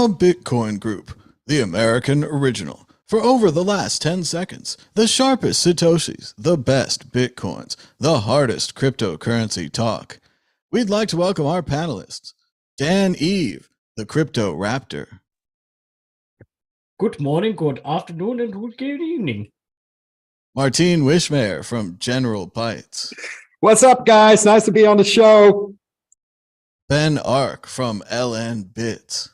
The Bitcoin Group, the American original. For over the last 10 seconds, the sharpest Satoshis, the best Bitcoins, the hardest cryptocurrency talk. We'd like to welcome our panelists. Dan Eve, the Crypto Raptor. Good morning, good afternoon, and good evening. Martine Wishmayer from General Bytes. What's up, guys? Nice to be on the show. Ben Ark from LN Bits.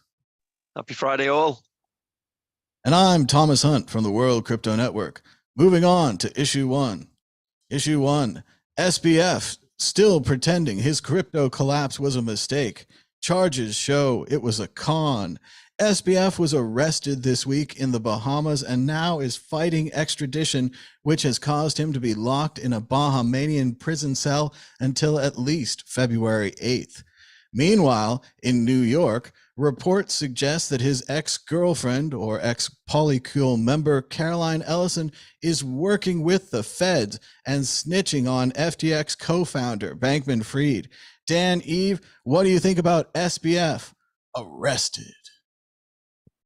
Happy Friday, all. And I'm Thomas Hunt from the World Crypto Network. Moving on to issue one. Issue one, SBF still pretending his crypto collapse was a mistake. Charges show it was a con. SBF was arrested this week in the Bahamas and now is fighting extradition, which has caused him to be locked in a Bahamanian prison cell until at least February 8th. Meanwhile, in New York, reports suggest that his ex-girlfriend or ex-polycule member Caroline Ellison is working with the feds and snitching on FTX co-founder Bankman-Fried. Dan Eve, what do you think about SBF arrested?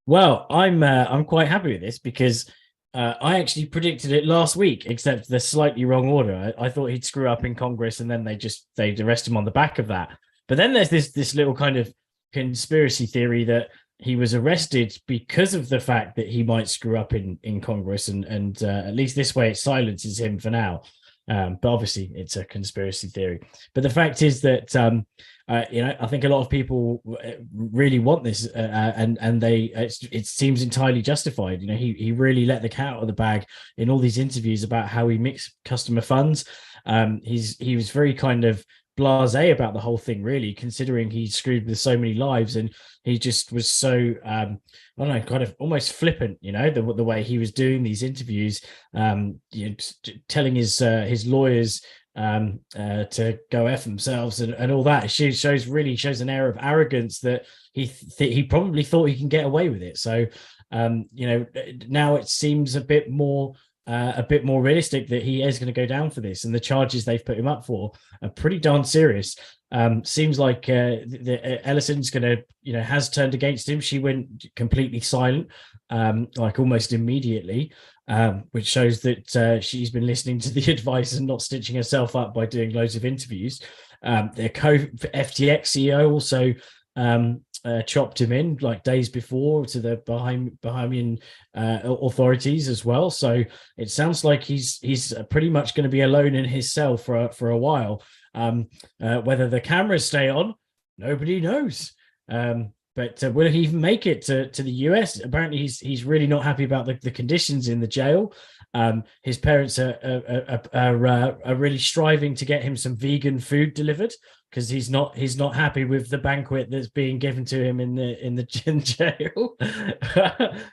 Well, I'm quite happy with this because I actually predicted it last week, except the slightly wrong order. I thought he'd screw up in Congress and then they'd arrest him on the back of that. But then there's this little kind of conspiracy theory that he was arrested because of the fact that he might screw up in Congress, and at least this way it silences him for now. But obviously it's a conspiracy theory. But the fact is that I think a lot of people really want this, and it seems entirely justified. He really let the cat out of the bag in all these interviews about how he mixed customer funds. He was very kind of blasé about the whole thing, really, considering he screwed with so many lives, and he just was so I don't know, kind of almost flippant, the way he was doing these interviews, telling his lawyers to go F themselves and all that. It shows an air of arrogance that he probably thought he can get away with it. So now it seems a bit more realistic that he is going to go down for this, and the charges they've put him up for are pretty darn serious. Seems like Ellison's going to has turned against him. She went completely silent, like almost immediately, which shows that she's been listening to the advice and not stitching herself up by doing loads of interviews. Their FTX CEO also chopped him in like days before to the Bahamian authorities as well. So it sounds like he's pretty much going to be alone in his cell for a while. Whether the cameras stay on, nobody knows. But will he even make it to the US? Apparently, he's really not happy about the conditions in the jail. His parents are really striving to get him some vegan food delivered because he's not happy with the banquet that's being given to him in the jail.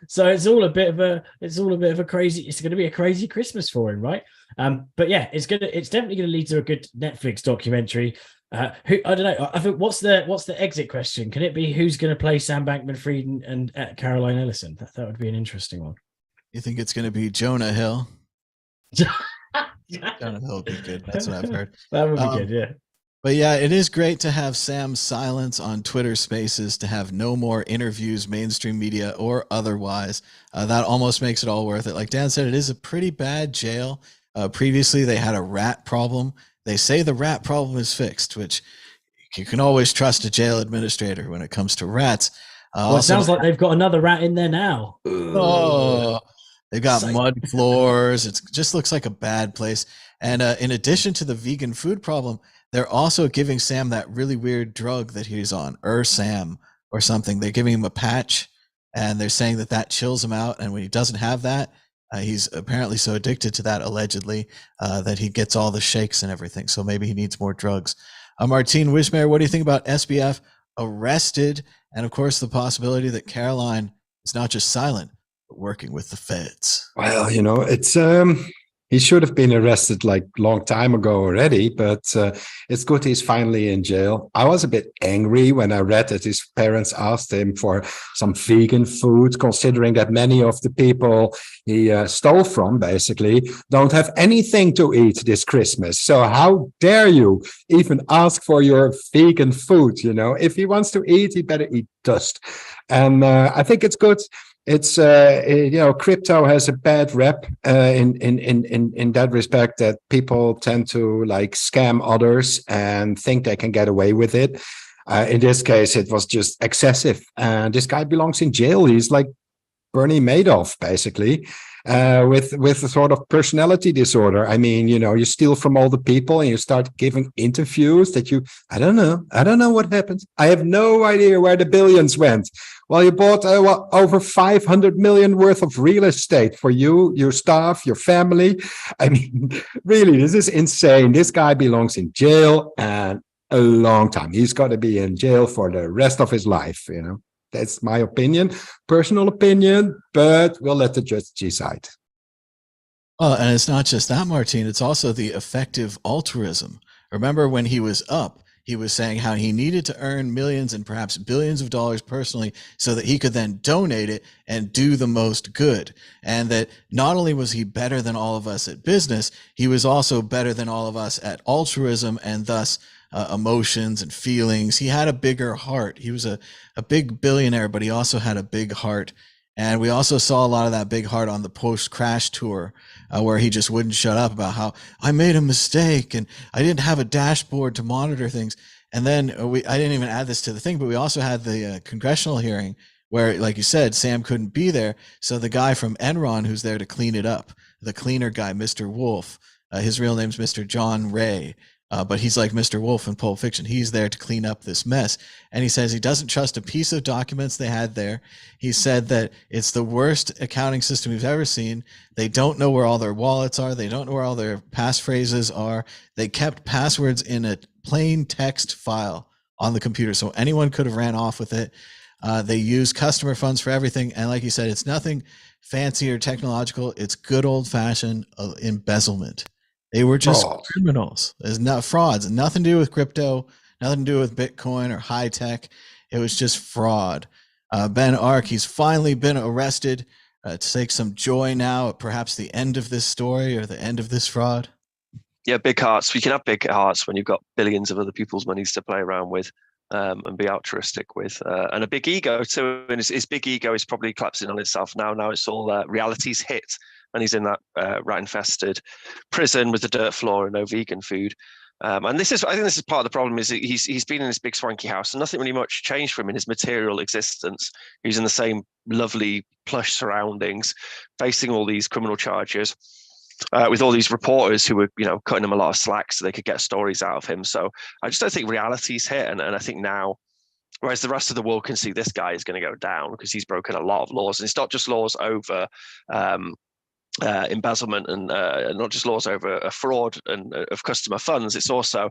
So it's all a bit of a crazy. It's going to be a crazy Christmas for him, right? But yeah, it's definitely going to lead to a good Netflix documentary. I don't know. I think what's the exit question? Can it be who's going to play Sam Bankman-Fried and Caroline Ellison? That would be an interesting one. You think it's going to be Jonah Hill? Jonah Hill would be good. That's what I've heard. That would be good, yeah. But yeah, it is great to have Sam's silence on Twitter Spaces, to have no more interviews, mainstream media or otherwise. That almost makes it all worth it. Like Dan said, it is a pretty bad jail. Previously, they had a rat problem. They say the rat problem is fixed, which you can always trust a jail administrator when it comes to rats. Well, it sounds like they've got another rat in there now. Oh, they've got mud floors. It just looks like a bad place. And in addition to the vegan food problem, they're also giving Sam that really weird drug that he's on, Sam or something. They're giving him a patch, and they're saying that chills him out. And when he doesn't have that, he's apparently so addicted to that, allegedly, that he gets all the shakes and everything. So maybe he needs more drugs. Martine Wishmayer, what do you think about SBF arrested? And of course, the possibility that Caroline is not just silent, but working with the feds. Well, it's He should have been arrested like long time ago already, but it's good he's finally in jail. I was a bit angry when I read that his parents asked him for some vegan food, considering that many of the people he stole from basically don't have anything to eat this Christmas. So how dare you even ask for your vegan food? You know, if he wants to eat, he better eat dust. And I think it's good. It's crypto has a bad rep in that respect, that people tend to like scam others and think they can get away with it. In this case, it was just excessive, and this guy belongs in jail. He's like Bernie Madoff, basically, with a sort of personality disorder. I mean, you steal from all the people and you start giving interviews that I don't know what happened. I have no idea where the billions went. Well, you bought over 500 million worth of real estate for you, your staff, your family. I mean, really, this is insane. This guy belongs in jail, and a long time. He's got to be in jail for the rest of his life, That's my opinion, personal opinion, but we'll let the judge decide. Well, and it's not just that, Martin. It's also the effective altruism. Remember when he was up, he was saying how he needed to earn millions and perhaps billions of dollars personally so that he could then donate it and do the most good. And that not only was he better than all of us at business, he was also better than all of us at altruism and thus emotions and feelings. He had a bigger heart. He was a big billionaire, but he also had a big heart. And we also saw a lot of that big heart on the post-crash tour, where he just wouldn't shut up about how I made a mistake and I didn't have a dashboard to monitor things. And then I didn't even add this to the thing, but we also had the congressional hearing where, like you said, Sam couldn't be there. So the guy from Enron who's there to clean it up, the cleaner guy, Mr. Wolf, his real name's Mr. John Ray. But he's like Mr. Wolf in Pulp Fiction. He's there to clean up this mess. And he says he doesn't trust a piece of documents they had there. He said that it's the worst accounting system we've ever seen. They don't know where all their wallets are. They don't know where all their passphrases are. They kept passwords in a plain text file on the computer, so anyone could have ran off with it. They use customer funds for everything. And like you said, it's nothing fancy or technological. It's good old-fashioned embezzlement. They were just criminals. There's not frauds, nothing to do with crypto, nothing to do with Bitcoin or high tech. It was just fraud. Ben Ark, he's finally been arrested. To take some joy now at perhaps the end of this story or the end of this fraud. Yeah, big hearts. We can have big hearts when you've got billions of other people's monies to play around with and be altruistic with. And a big ego too. And his big ego is probably collapsing on itself now. Now it's all reality's hit. And he's in that rat-infested prison with the dirt floor and no vegan food. And I think this is part of the problem, is he's been in this big swanky house and nothing really much changed for him in his material existence. He's in the same lovely plush surroundings, facing all these criminal charges, with all these reporters who were, cutting him a lot of slack so they could get stories out of him. So I just don't think reality's hit. And I think now, whereas the rest of the world can see this guy is going to go down because he's broken a lot of laws. And it's not just laws over embezzlement and not just laws over a fraud and of customer funds. It's also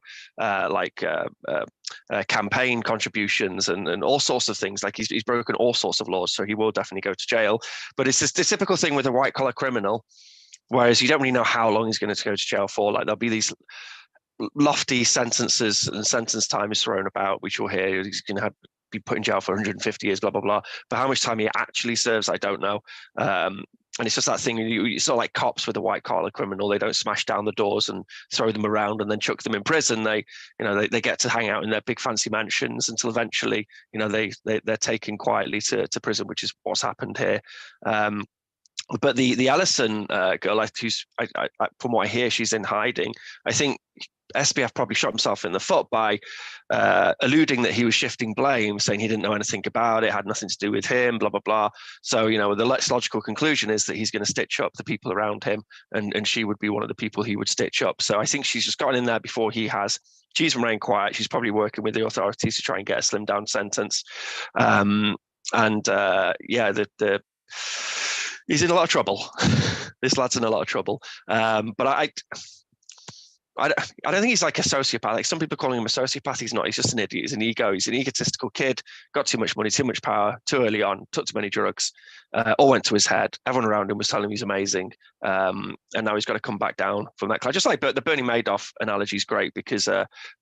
campaign contributions and all sorts of things. Like he's broken all sorts of laws, so he will definitely go to jail. But it's this typical thing with a white collar criminal, whereas you don't really know how long he's going to go to jail for. Like there'll be these lofty sentences and sentence time is thrown about, which you'll hear he's going to be put in jail for 150 years, blah, blah, blah. But how much time he actually serves, I don't know. And it's just that thing, you sort of like cops with a white collar criminal. They don't smash down the doors and throw them around and then chuck them in prison. They get to hang out in their big fancy mansions until eventually, they're taken quietly to prison, which is what's happened here. But the Ellison girl, who's from what I hear, she's in hiding. I think SBF probably shot himself in the foot by alluding that he was shifting blame, saying he didn't know anything about it, had nothing to do with him, blah, blah, blah. So, the next logical conclusion is that he's going to stitch up the people around him, and she would be one of the people he would stitch up. So I think she's just gotten in there before he has. She's remained quiet. She's probably working with the authorities to try and get a slimmed down sentence. He's in a lot of trouble. This lad's in a lot of trouble. But I don't think he's like a sociopath. Like some people calling him a sociopath. He's not. He's just an idiot. He's an ego. He's an egotistical kid. Got too much money, too much power, too early on. Took too many drugs. All went to his head. Everyone around him was telling him he's amazing. And now he's got to come back down from that. Just like the Bernie Madoff analogy is great because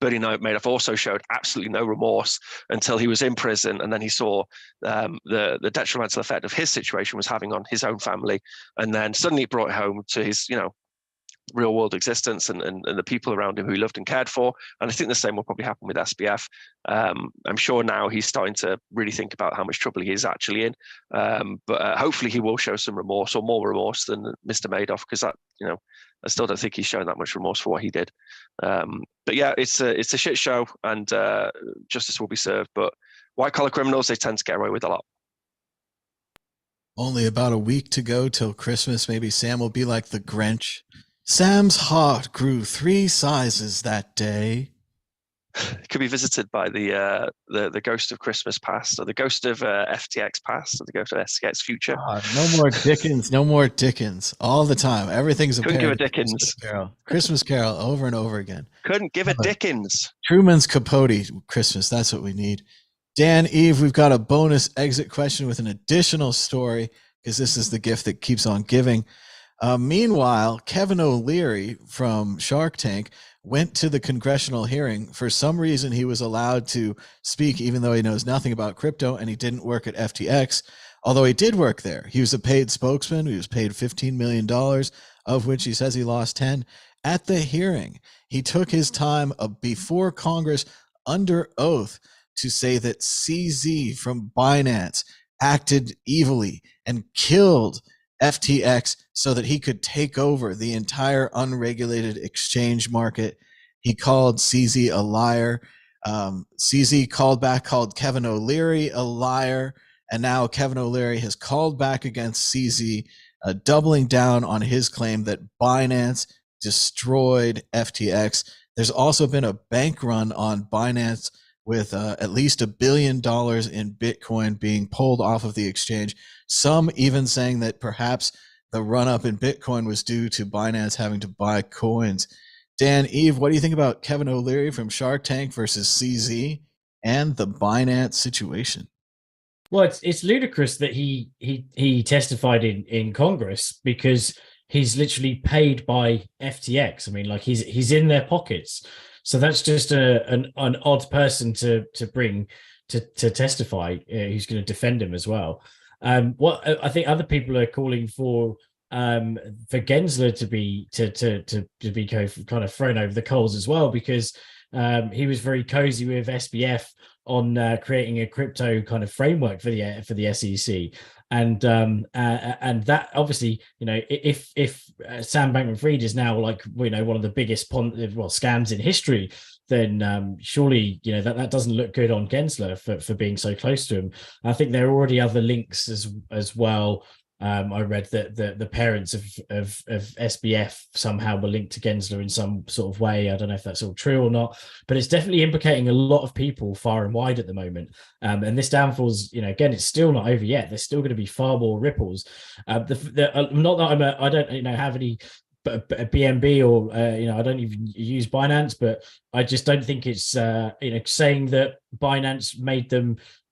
Bernie Madoff also showed absolutely no remorse until he was in prison, and then he saw the detrimental effect of his situation was having on his own family, and then suddenly it brought it home to his, real world existence and the people around him who he loved and cared for. And I think the same will probably happen with SBF. I'm sure now he's starting to really think about how much trouble he is actually in. But hopefully he will show some remorse, or more remorse than Mr. Madoff, because that, I still don't think he's shown that much remorse for what he did. But yeah, it's a shit show, and justice will be served. But white collar criminals, they tend to get away with a lot. Only about a week to go till Christmas. Maybe Sam will be like the Grinch. Sam's heart grew 3 sizes that day. It could be visited by the ghost of Christmas past, or the ghost of FTX past, or the ghost of FTX future. No more Dickens. No more Dickens. All the time. Everything's a Couldn't give a Dickens. Christmas Carol over and over again. Couldn't give a Dickens. Truman's Capote Christmas. That's what we need. Dan, Eve, we've got a bonus exit question with an additional story, because this is the gift that keeps on giving. Meanwhile, Kevin O'Leary from Shark Tank went to the congressional hearing. For some reason, he was allowed to speak, even though he knows nothing about crypto, and he didn't work at FTX, although he did work there. He was a paid spokesman. He was paid $15 million, of which he says he lost 10. At the hearing, he took his time before Congress under oath to say that CZ from Binance acted evilly and killed FTX so that he could take over the entire unregulated exchange market. He called CZ a liar. CZ called Kevin O'Leary a liar. And now Kevin O'Leary has called back against CZ, doubling down on his claim that Binance destroyed FTX. There's also been a bank run on Binance with at least $1 billion in Bitcoin being pulled off of the exchange. Some even saying that perhaps the run-up in Bitcoin was due to Binance having to buy coins. Dan, Eve, what do you think about Kevin O'Leary from Shark Tank versus CZ and the Binance situation? Well, it's ludicrous that he testified in Congress, because he's literally paid by FTX. I mean, like he's in their pockets. So that's just an odd person to bring to testify, who's going to defend him as well. What I think other people are calling for Gensler to be kind of thrown over the coals as well, because he was very cozy with SBF on creating a crypto kind of framework for the SEC. And that obviously, if Sam Bankman-Fried is now one of the biggest scams in history, then surely that doesn't look good on Gensler for being so close to him. I think there are already other links as well. I read that the parents of SBF somehow were linked to Gensler in some sort of way. I don't know if that's all true or not, but it's definitely implicating a lot of people far and wide at the moment. And this downfall's, again, it's still not over yet. There's still going to be far more ripples. Not that I don't have any BNB or I don't even use Binance, but I just don't think it's saying that Binance made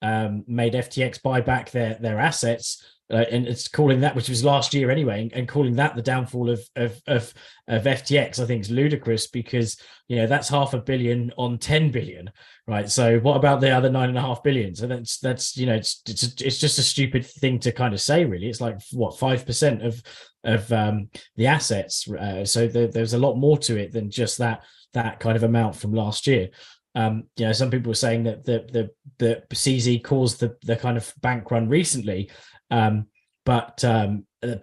FTX buy back their assets. And it's calling that, which was last year anyway, and calling that the downfall of FTX, I think is ludicrous, because that's $500 million on 10 billion, right? So what about the other 9.5 billion? So that's it's just a stupid thing to kind of say, really. It's like 5% of the assets. So there's a lot more to it than just that kind of amount from last year. Some people were saying that the CZ caused the kind of bank run recently. But the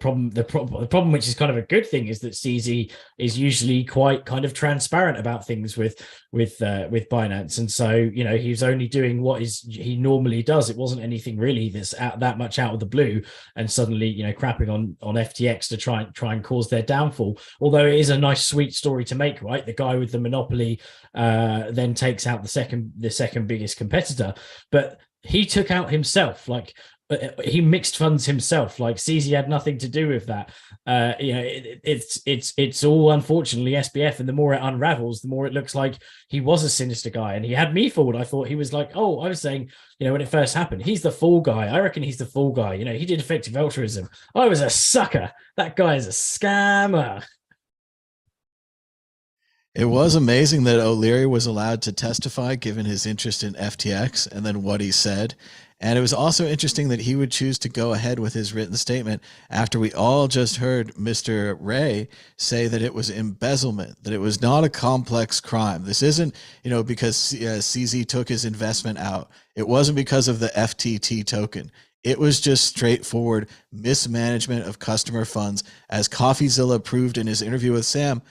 problem, which is kind of a good thing, is that CZ is usually quite kind of transparent about things with Binance, and so he's only doing what he normally does. It wasn't anything really that's that much out of the blue, and suddenly crapping on FTX to try and cause their downfall. Although it is a nice sweet story to make, right? The guy with the monopoly then takes out the second biggest competitor, but he took out himself. he mixed funds himself. Like CZ had nothing to do with that. It's all unfortunately SBF, and the more it unravels, the more it looks like he was a sinister guy. And he had me fooled. I thought he was like, oh, I was saying, when it first happened, he's the fall guy. I reckon he's the fall guy. He did effective altruism. I was a sucker. That guy is a scammer. It was amazing that O'Leary was allowed to testify given his interest in FTX and then what he said. And it was also interesting that he would choose to go ahead with his written statement after we all just heard Mr. Ray say that it was embezzlement, that it was not a complex crime. This isn't, because CZ took his investment out. It wasn't because of the FTT token. It was just straightforward mismanagement of customer funds. As CoffeeZilla proved in his interview with Sam,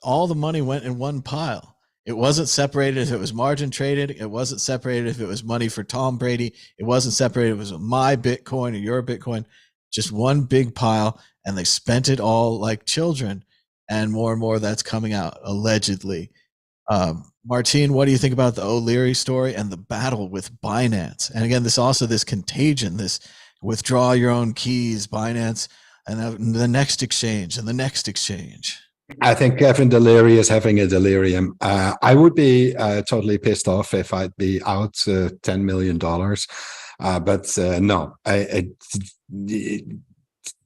all the money went in one pile. It wasn't separated if it was margin traded. It wasn't separated if it was money for Tom Brady. It wasn't separated if it was my Bitcoin or your Bitcoin. Just one big pile, and they spent it all like children. And more that's coming out, allegedly. Martine, what do you think about the O'Leary story and the battle with Binance? And again, this contagion, this withdraw your own keys, Binance, and the next exchange and the next exchange. I think Kevin Deliri is having a delirium. I would be totally pissed off if I'd be out $10 million. But no,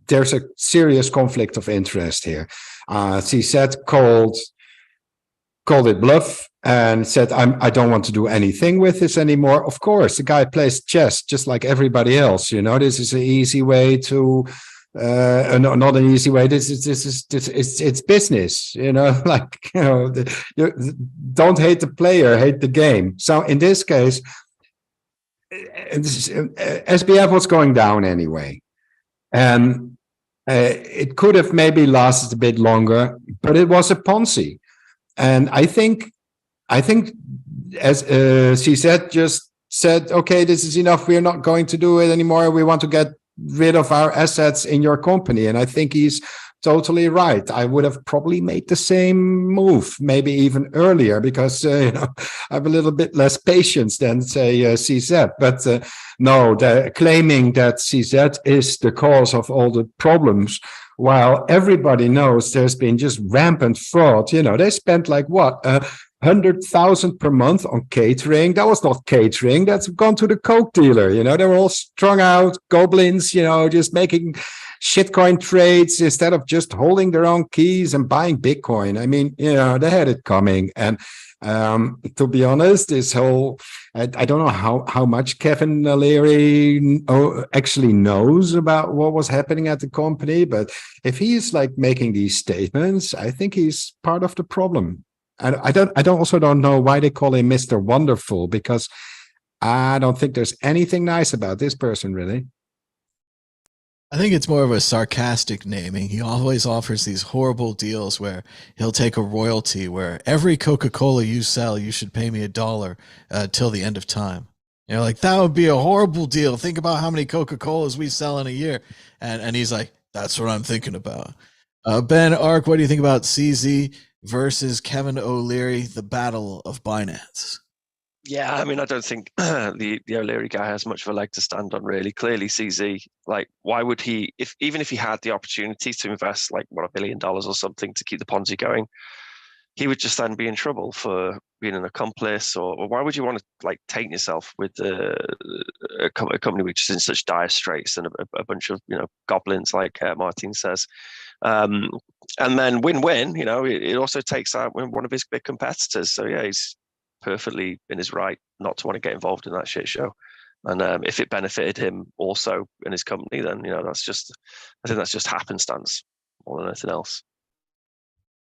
there's a serious conflict of interest here. CZ called it bluff and said, I don't want to do anything with this anymore. Of course, the guy plays chess just like everybody else. This is an easy way to... no, not an easy way. It's business, don't hate the player, hate the game. So in this case, SBF was going down anyway, and it could have maybe lasted a bit longer, but it was a Ponzi. And I think as CZ just said, okay, this is enough. We're not going to do it anymore. We want to get rid of our assets in your company. And I think he's totally right. I would have probably made the same move, maybe even earlier, because I have a little bit less patience than, say, CZ. But no, they're claiming that CZ is the cause of all the problems, while everybody knows there's been just rampant fraud. They spent like what? 100,000 per month on catering. That was not catering. That's gone to the coke dealer. They were all strung out goblins, just making shitcoin trades instead of just holding their own keys and buying Bitcoin. I mean, they had it coming. And to be honest, this whole, I don't know how much Kevin O'Leary actually knows about what was happening at the company, but if he's like making these statements, I think he's part of the problem. I also don't know why they call him Mr. Wonderful, because I don't think there's anything nice about this person, really. I think it's more of a sarcastic naming. He always offers these horrible deals where he'll take a royalty where every Coca-Cola you sell, you should pay me $1 till the end of time. Like, that would be a horrible deal. Think about how many Coca-Colas we sell in a year. And he's like, that's what I'm thinking about. Ben Ark, what do you think about CZ versus Kevin O'Leary, the battle of Binance? Yeah, I mean, I don't think the O'Leary guy has much of a leg to stand on, really. Clearly, CZ, like, why would he, even if he had the opportunity to invest like $1 billion or something to keep the Ponzi going, he would just then be in trouble for being an accomplice. Or why would you want to like taint yourself with a company which is in such dire straits and a bunch of goblins, like Martin says. And then win-win, it also takes out one of his big competitors. So yeah, he's perfectly in his right not to want to get involved in that shit show. And if it benefited him also in his company, then I think that's just happenstance more than anything else.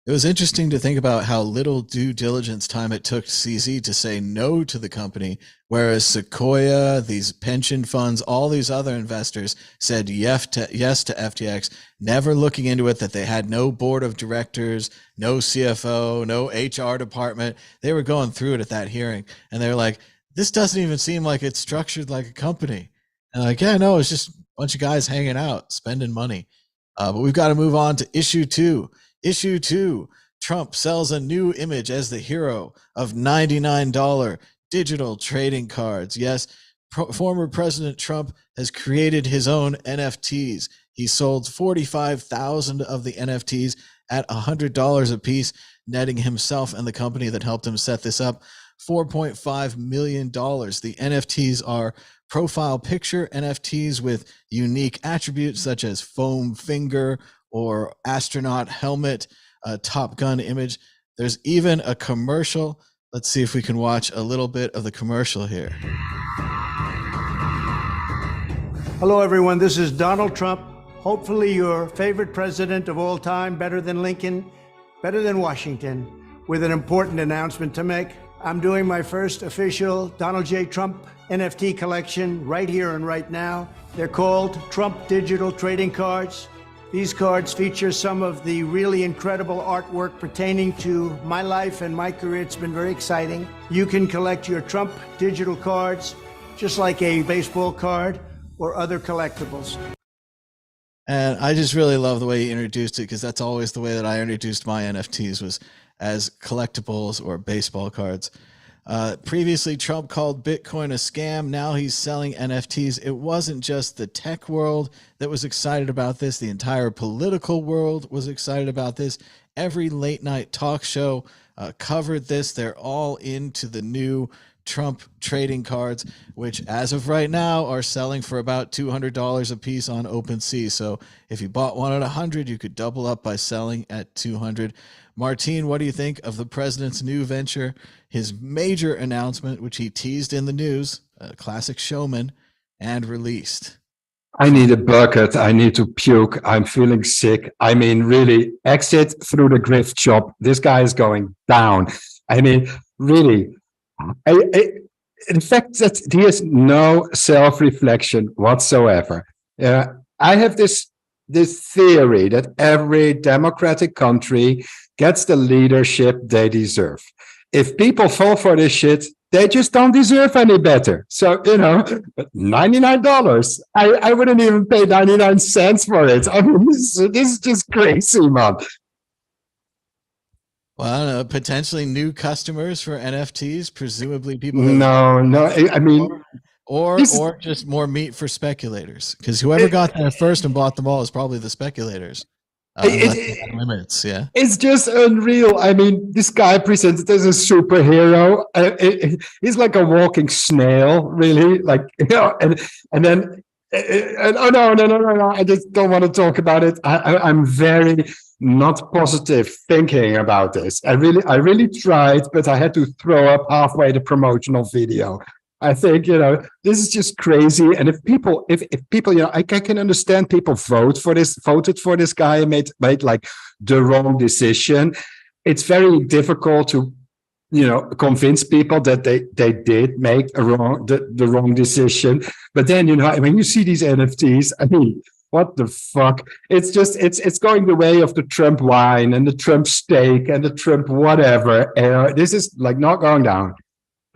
It was interesting to think about how little due diligence time it took CZ to say no to the company, whereas Sequoia, these pension funds, all these other investors said yes to FTX, never looking into it, that they had no board of directors, no CFO, no HR department. They were going through it at that hearing, and they were like, this doesn't even seem like it's structured like a company. And like, yeah, no, it's just a bunch of guys hanging out, spending money. But we've got to move on to issue 2. Issue 2, Trump sells a new image as the hero of $99 digital trading cards. Yes, former President Trump has created his own NFTs. He sold 45,000 of the NFTs at $100 a piece, netting himself and the company that helped him set this up $4.5 million. The NFTs are profile picture NFTs with unique attributes such as foam finger or astronaut helmet, Top Gun image. There's even a commercial. Let's see if we can watch a little bit of the commercial here. Hello, everyone. This is Donald Trump. Hopefully your favorite president of all time, better than Lincoln, better than Washington, with an important announcement to make. I'm doing my first official Donald J. Trump NFT collection right here and right now. They're called Trump Digital Trading Cards. These cards feature some of the really incredible artwork pertaining to my life and my career. It's been very exciting. You can collect your Trump digital cards just like a baseball card or other collectibles. And I just really love the way he introduced it, because that's always the way that I introduced my NFTs, was as collectibles or baseball cards. Previously, Trump called Bitcoin a scam. Now he's selling NFTs. It wasn't just the tech world that was excited about this. The entire political world was excited about this. Every late night talk show covered this. They're all into the new Trump trading cards, which as of right now are selling for about $200 a piece on OpenSea. So if you bought one at 100, you could double up by selling at 200. Martine, what do you think of the president's new venture, his major announcement, which he teased in the news, a classic showman, and released? I need a bucket. I need to puke. I'm feeling sick. I mean, really, exit through the grift shop. This guy is going down. I mean, really. In fact, that he has no self-reflection whatsoever. I have this theory that every democratic country gets the leadership they deserve. If people fall for this shit, they just don't deserve any better. So, but $99, I wouldn't even pay 99 cents for it. I mean, this is just crazy, man. Well, I don't know, potentially new customers for NFTs, presumably people. No, I mean, or just more meat for speculators, because whoever got there first and bought them all is probably the speculators. Limits, yeah. It's just unreal. I mean, this guy presented as a superhero. He's like a walking snail, really. Like, and then. Oh no! I just don't want to talk about it. I'm very not positive thinking about this. I really tried, but I had to throw up halfway the promotional video. I think this is just crazy. And if people, I can understand people voted for this guy and made like the wrong decision. It's very difficult to convince people that they did make the wrong decision. But then, when you see these NFTs, I mean, what the fuck? It's going the way of the Trump wine and the Trump steak and the Trump whatever. This is like not going down.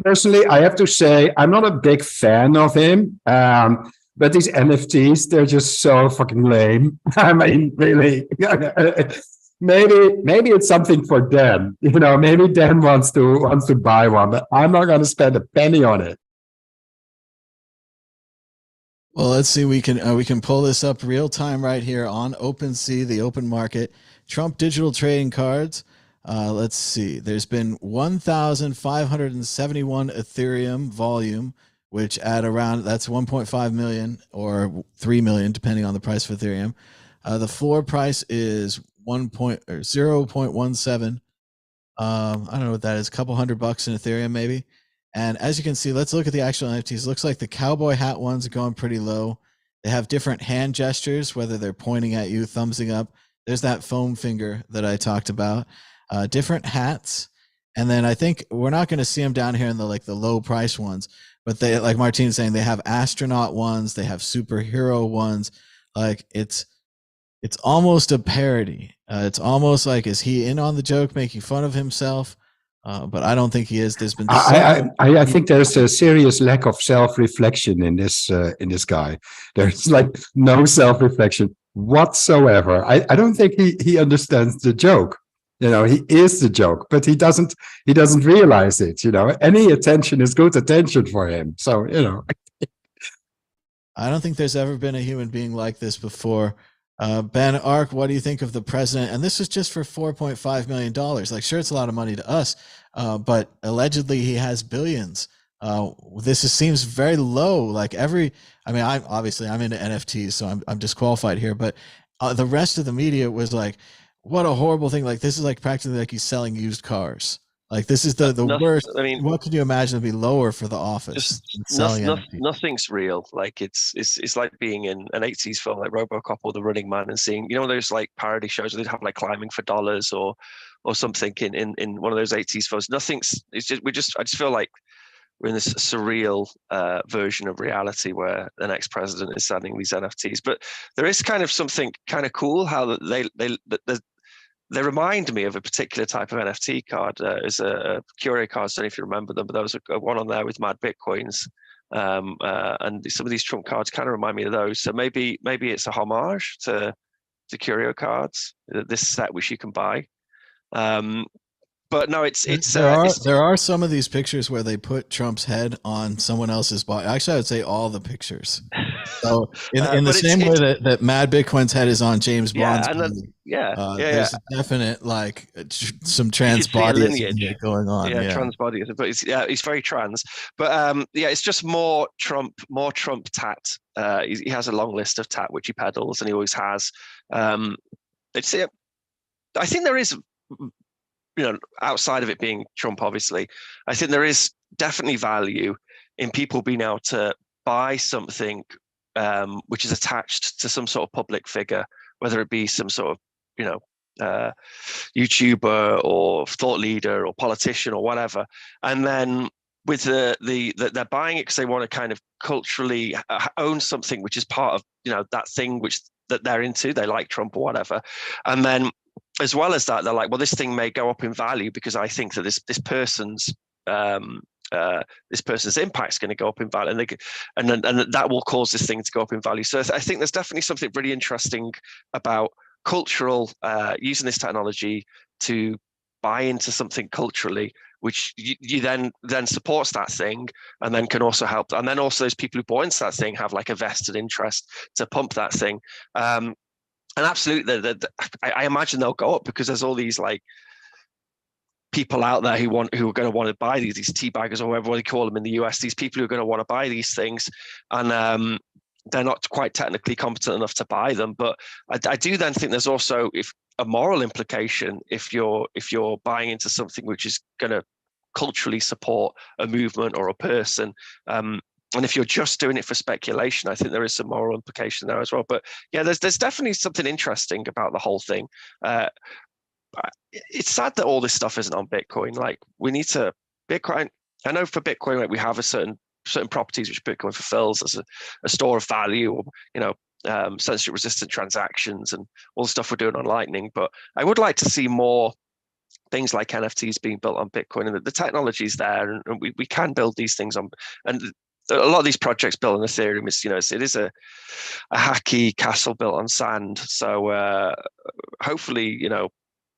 Personally, I have to say, I'm not a big fan of him. But these NFTs, they're just so fucking lame. I mean, really. Maybe it's something for Dan. Maybe Dan wants to buy one, but I'm not going to spend a penny on it. Well, let's see. We can pull this up real time right here on OpenSea, the open market. Trump digital trading cards. Let's see. There's been 1,571 Ethereum volume, which at around that's 1.5 million or 3 million, depending on the price of Ethereum. The floor price is 0.17. I don't know what that is. A couple $100 in Ethereum, maybe. And as you can see, let's look at the actual NFTs. Looks like the cowboy hat ones are going pretty low. They have different hand gestures, whether they're pointing at you, thumbsing up. There's that foam finger that I talked about. Different hats. And then I think we're not going to see them down here in the low price ones, but they, like Martine's saying, they have astronaut ones. They have superhero ones. Like it's almost a parody. It's almost like, is he in on the joke, making fun of himself? But I don't think he is. There's been. I think there's a serious lack of self-reflection in this guy. There's like no self-reflection whatsoever. I don't think he understands the joke. He is the joke, but he doesn't realize it. Any attention is good attention for him. So I don't think there's ever been a human being like this before. Ben Ark, what do you think of the president? And this is just for $4.5 million. Like, sure, it's a lot of money to us, but allegedly he has billions. Seems very low. Like I'm into NFTs, so I'm disqualified here, but the rest of the media was like, what a horrible thing. Like, this is like practically like he's selling used cars. Like, this is the worst. I mean, what could you imagine to be lower for the office? Nothing's real. Like, it's like being in an 80s film like RoboCop or The Running Man and seeing, those like parody shows where they'd have like Climbing for Dollars or something in one of those 80s films. I just feel like we're in this surreal version of reality where the next president is selling these NFTs. But there is kind of something kind of cool how they remind me of a particular type of NFT card. There's a Curio card. I don't know if you remember them, but there was a one on there with Mad Bitcoins. And some of these Trump cards kind of remind me of those. So maybe it's a homage to Curio cards, this set which you can buy. But no, there are some of these pictures where they put Trump's head on someone else's body. Actually, I would say all the pictures. So in the same way that Mad Bitcoin's head is on James Bond's body, there's definite like some trans body going on. Yeah, trans body, but he's very trans. But it's just more Trump tat. He has a long list of tat which he peddles, and he always has. I think there is, outside of it being Trump, obviously, I think there is definitely value in people being able to buy something which is attached to some sort of public figure, whether it be some sort of, YouTuber or thought leader or politician or whatever. And then with they're buying it because they want to kind of culturally own something which is part of, that thing that they're into. They like Trump or whatever. And then, as well as that, they're like, well, this thing may go up in value because I think that this person's impact is going to go up in value, and that will cause this thing to go up in value. So I think there's definitely something really interesting about cultural using this technology to buy into something culturally, which you then supports that thing, and then can also help. And then also those people who bought into that thing have like a vested interest to pump that thing. And absolutely, I imagine they'll go up because there's all these like people out there who are going to want to buy these teabaggers or whatever they call them in the US. These people who are going to want to buy these things, and they're not quite technically competent enough to buy them. But I do then think there's also a moral implication if you're buying into something which is going to culturally support a movement or a person. And if you're just doing it for speculation, I think there is some moral implication there as well. But yeah, there's definitely something interesting about the whole thing. It's sad that all this stuff isn't on Bitcoin. Like, we need to Bitcoin. I know for Bitcoin, like, we have a certain properties which Bitcoin fulfills as a store of value, or censorship resistant transactions and all the stuff we're doing on Lightning. But I would like to see more things like NFTs being built on Bitcoin, and the technology is there, and we can build these things on. And a lot of these projects built on Ethereum it is a hacky castle built on sand. So hopefully,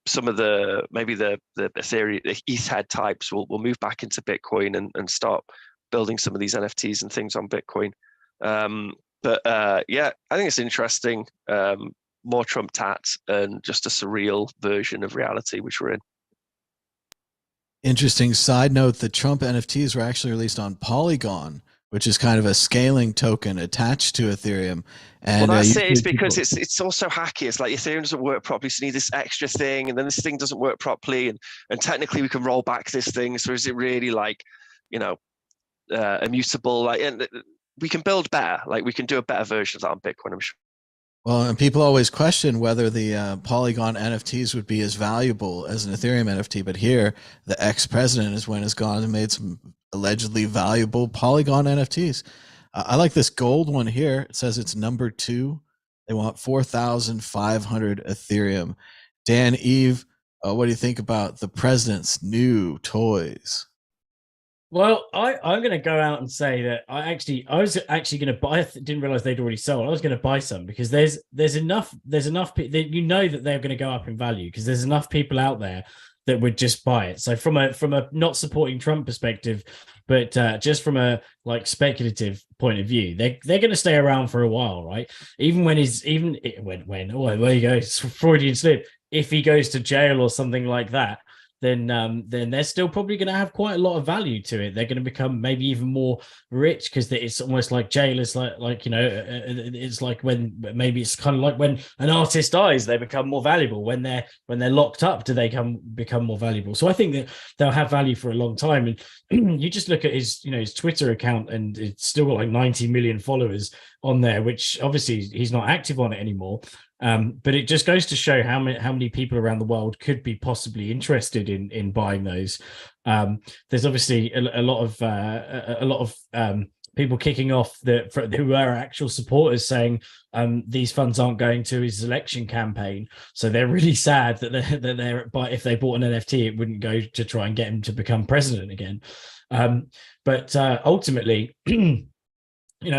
some of the Ethereum, the ETH head types will move back into Bitcoin and start building some of these NFTs and things on Bitcoin. But I think it's interesting. More Trump tat and just a surreal version of reality which we're in. Interesting side note: the Trump NFTs were actually released on Polygon, which is kind of a scaling token attached to Ethereum. And that's it. It's because it's also hacky. It's like Ethereum doesn't work properly, so you need this extra thing, and then this thing doesn't work properly, and technically we can roll back this thing. So is it really like, immutable? Like, and we can build better. Like, we can do a better version of that on Bitcoin, I'm sure. Well, and people always question whether the Polygon NFTs would be as valuable as an Ethereum NFT, but here the ex-president has gone and made some allegedly valuable Polygon NFTs. I like this gold one here. It says it's number 2. They want 4,500 Ethereum. Dan, Eve, what do you think about the president's new toys? Well, I'm going to go out and say that I was actually going to buy. Didn't realize they'd already sold. I was going to buy some because there's enough. That they're going to go up in value because there's enough people out there that would just buy it. So from a not supporting Trump perspective, but just from a like speculative point of view, they're going to stay around for a while, right? Even when oh, there you go, it's Freudian slip. If he goes to jail or something like that, then they're still probably going to have quite a lot of value to it. They're going to become maybe even more rich because it's almost like jail is like it's like when maybe it's kind of like when an artist dies, they become more valuable. When they're locked up, do they become more valuable? So I think that they'll have value for a long time. And you just look at his his Twitter account, and it's still got like 90 million followers on there, which obviously he's not active on it anymore. But it just goes to show how many people around the world could be possibly interested in buying those. There's obviously a lot of people kicking off who are actual supporters saying these funds aren't going to his election campaign, so they're really sad that if they bought an NFT, it wouldn't go to try and get him to become president again. But ultimately. The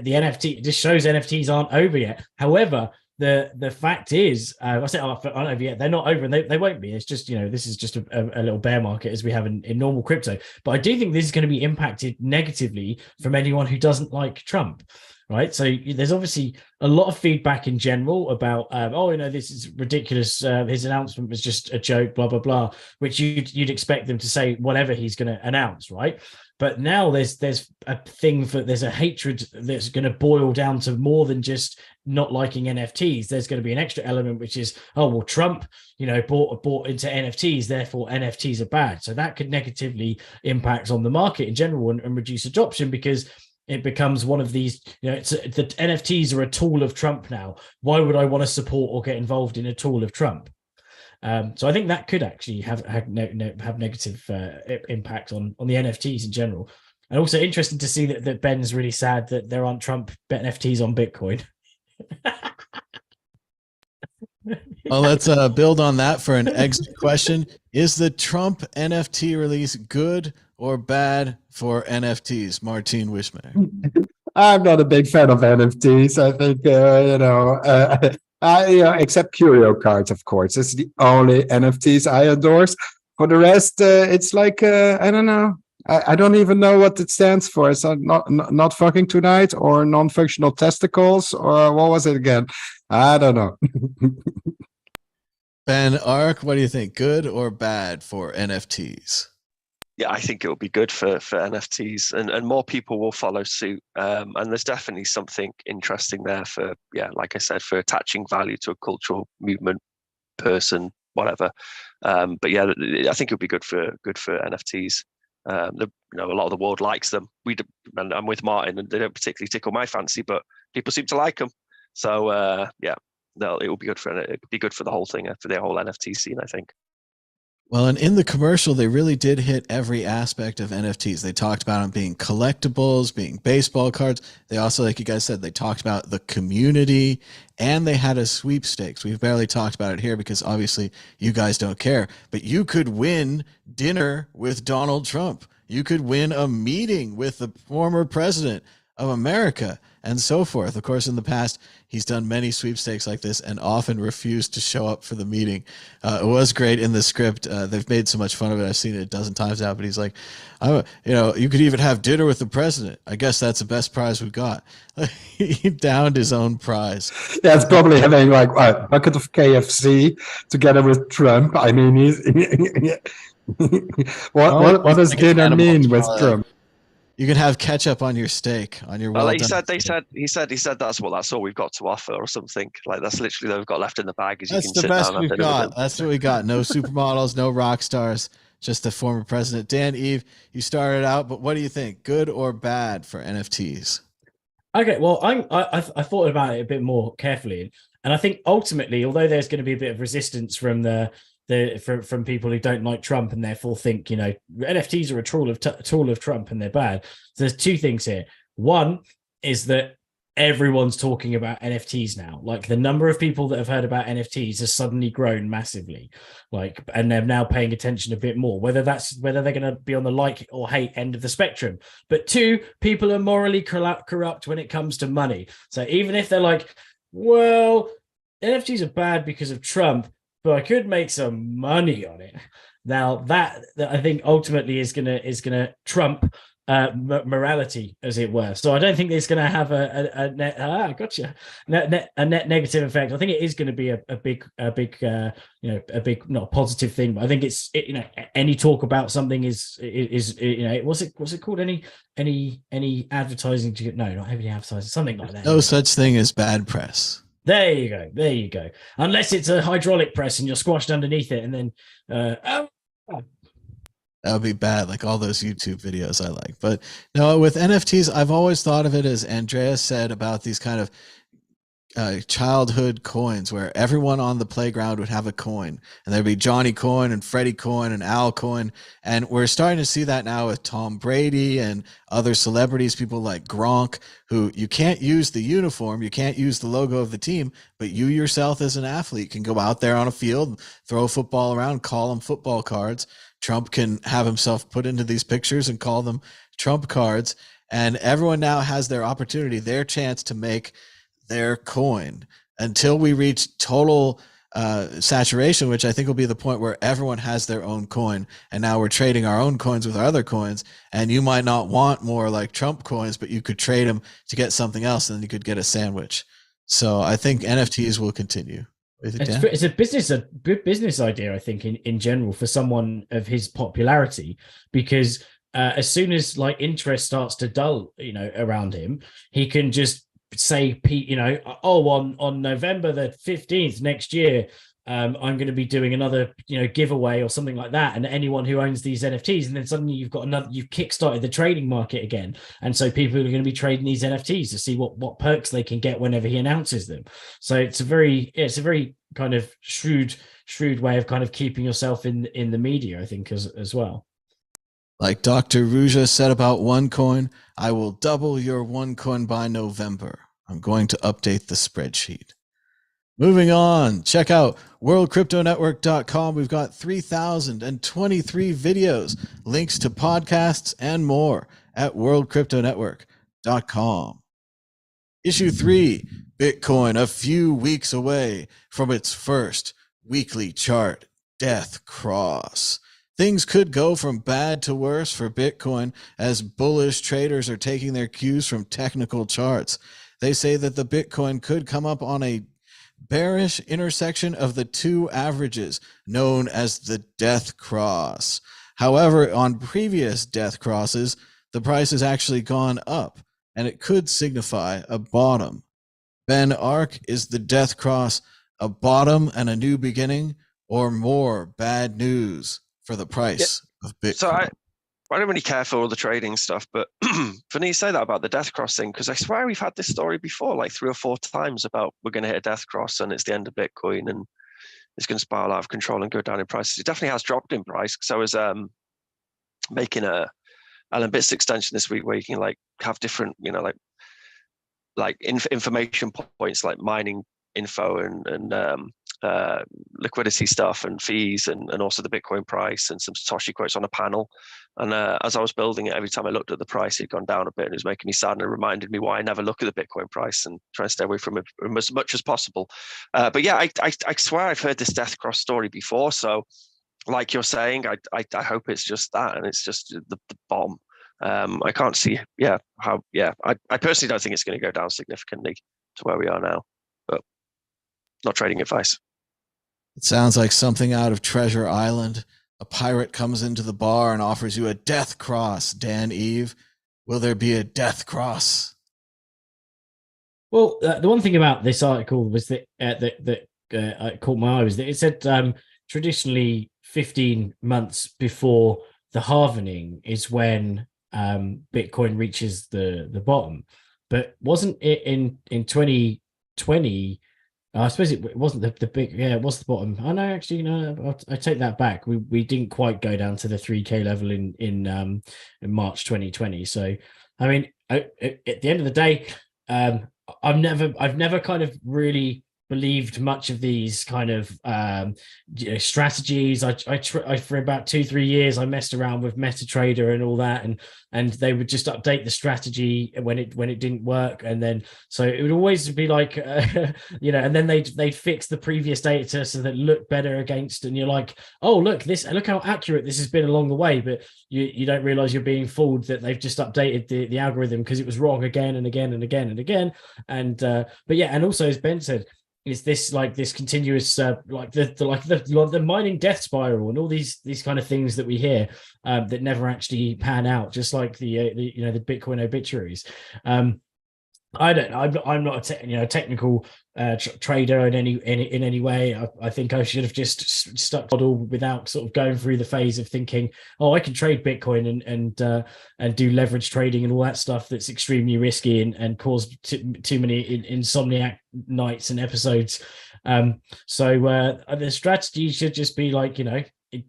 NFT just shows NFTs aren't over yet. However, the fact is, I say aren't over yet. They're not over, and they won't be. It's just this is just a little bear market as we have in normal crypto. But I do think this is going to be impacted negatively from anyone who doesn't like Trump. Right, so there's obviously a lot of feedback in general about, this is ridiculous. His announcement was just a joke, blah blah blah. Which you'd expect them to say whatever he's going to announce, right? But now there's a hatred that's going to boil down to more than just not liking NFTs. There's going to be an extra element, which is, Trump, bought into NFTs, therefore NFTs are bad. So that could negatively impact on the market in general and reduce adoption, because it becomes one of these, the NFTs are a tool of Trump now. Why would I want to support or get involved in a tool of Trump? So I think that could actually have negative impact on the NFTs in general. And also interesting to see that Ben's really sad that there aren't Trump NFTs on Bitcoin. Well, let's build on that for an exit question. Is the Trump NFT release good or bad for NFTs? Martin Wishmayer. I'm not a big fan of NFTs. I think, except curio cards, of course. It's the only NFTs I endorse. For the rest, it's like, I don't know. I don't even know what it stands for. It's not fucking tonight, or non-functional testicles, or what was it again? I don't know. Ben Ark, what do you think? Good or bad for NFTs? Yeah, I think it will be good for NFTs, and more people will follow suit. And there's definitely something interesting there for, like I said, for attaching value to a cultural movement, person, whatever. But yeah, I think it'll be good for NFTs. A lot of the world likes them. And I'm with Martin, and they don't particularly tickle my fancy, but people seem to like them. So it will be good for the whole thing, for the whole NFT scene, I think. Well, and in the commercial, they really did hit every aspect of NFTs. They talked about them being collectibles, being baseball cards. They also, like you guys said, they talked about the community, and they had a sweepstakes. We've barely talked about it here because obviously you guys don't care, but you could win dinner with Donald Trump. You could win a meeting with the former president of America, and so forth. Of course, in the past, he's done many sweepstakes like this and often refused to show up for the meeting. It was great in the script. They've made so much fun of it. I've seen it a dozen times now, but he's like, you could even have dinner with the president. I guess that's the best prize we've got. He downed his own prize. Yeah, it's probably having like a bucket of KFC together with Trump. I mean, what does dinner mean with Trump? You can have ketchup on your steak, on your. Well, he said that's all we've got to offer, or something. Like that's literally what we've got left in the bag. Is that's the best we've got. That's what we got. No supermodels, no rock stars, just the former president. Dan, Eve, you started out, but what do you think? Good or bad for NFTs? Okay, well, I thought about it a bit more carefully, and I think ultimately, although there's going to be a bit of resistance from from people who don't like Trump and therefore think NFTs are a tool of Trump and they're bad. So there's two things here. One is that everyone's talking about NFTs now. Like the number of people that have heard about NFTs has suddenly grown massively. And they're now paying attention a bit more. Whether they're going to be on the like or hate end of the spectrum. But two, people are morally corrupt when it comes to money. So even if they're like, well, NFTs are bad because of Trump, but I could make some money on it. Now that I think ultimately is gonna trump morality, as it were. So I don't think it's going to have a net. A net negative effect. I think it is going to be a big not positive thing. But I think it's any talk about something is what's it called? Any advertising? No, not heavy advertising. Something like that. No such thing as bad press. There you go. Unless it's a hydraulic press and you're squashed underneath it, and then that would be bad, like all those YouTube videos I like. But no, with NFTs, I've always thought of it as Andreas said about these kind of childhood coins where everyone on the playground would have a coin, and there'd be Johnny Coin and Freddie Coin and Al Coin. And we're starting to see that now with Tom Brady and other celebrities, people like Gronk, who you can't use the uniform, you can't use the logo of the team, but you yourself as an athlete can go out there on a field, throw a football around, call them football cards. Trump can have himself put into these pictures and call them Trump cards. And everyone now has their opportunity, their chance to make their coin until we reach total saturation, which I think will be the point where everyone has their own coin. And now we're trading our own coins with our other coins. And you might not want more like Trump coins, but you could trade them to get something else, and then you could get a sandwich. So I think NFTs will continue. It's a good business idea, I think, in general, for someone of his popularity, because as soon as like interest starts to dull, around him, he can just say, on November the 15th next year, I'm going to be doing another, giveaway or something like that. And anyone who owns these NFTs, and then suddenly you've kickstarted the trading market again. And so people are going to be trading these NFTs to see what perks they can get whenever he announces them. So it's a very kind of shrewd way of kind of keeping yourself in the media, I think, as well. Like Dr. Ruja said about OneCoin, I will double your OneCoin by November. I'm going to update the spreadsheet. Moving on, check out worldcryptonetwork.com. We've got 3,023 videos, links to podcasts, and more at worldcryptonetwork.com. Issue 3, Bitcoin a few weeks away from its first weekly chart death cross. Things could go from bad to worse for Bitcoin as bullish traders are taking their cues from technical charts. They say that the Bitcoin could come up on a bearish intersection of the two averages, known as the death cross. However, on previous death crosses, the price has actually gone up, and it could signify a bottom. Ben Ark, is the death cross a bottom and a new beginning, or more bad news for the price of Bitcoin? So I don't really care for all the trading stuff, but funny you say that about the death cross thing, because I swear we've had this story before, like 3 or 4 times, about we're going to hit a death cross and it's the end of Bitcoin and it's going to spiral out of control and go down in prices. It definitely has dropped in price, because I was making a Allen Bits extension this week where you can like have different, information points like mining info and liquidity stuff and fees and also the Bitcoin price and some Satoshi quotes on a panel. And as I was building it, every time I looked at the price, it'd gone down a bit, and it was making me sad, and it reminded me why I never look at the Bitcoin price and try and stay away from it as much as possible. But yeah, I swear I've heard this death cross story before. So like you're saying, I hope it's just that, and it's just the bottom. I can't see, I personally don't think it's going to go down significantly to where we are now, but not trading advice. It sounds like something out of Treasure Island. A pirate comes into the bar and offers you a death cross. Dan Eve, will there be a death cross? Well, the one thing about this article was that caught my eye was that it said traditionally 15 months before the halvening is when Bitcoin reaches the bottom. But wasn't it in 2020? I suppose it wasn't the big, it was the bottom. Oh no, actually, no, I take that back. We didn't quite go down to the 3K level in March 2020. So, I mean, at the end of the day, I've never kind of really believed much of these kind of strategies. I for about 2-3 years I messed around with MetaTrader and all that, and they would just update the strategy when it didn't work, and then so it would always be like and then they'd fix the previous data so that it looked better against, and you're like, oh look how accurate this has been along the way, but you don't realize you're being fooled, that they've just updated the algorithm because it was wrong again and again and again and again. And but yeah, and also as Ben said, is this like this continuous the mining death spiral and all these kind of things that we hear that never actually pan out, just like the Bitcoin obituaries. I'm not a technical trader in any way. I think I should have just stuck to it without sort of going through the phase of thinking, oh, I can trade Bitcoin and do leverage trading and all that stuff that's extremely risky and cause too many insomniac nights and episodes. So the strategy should just be like,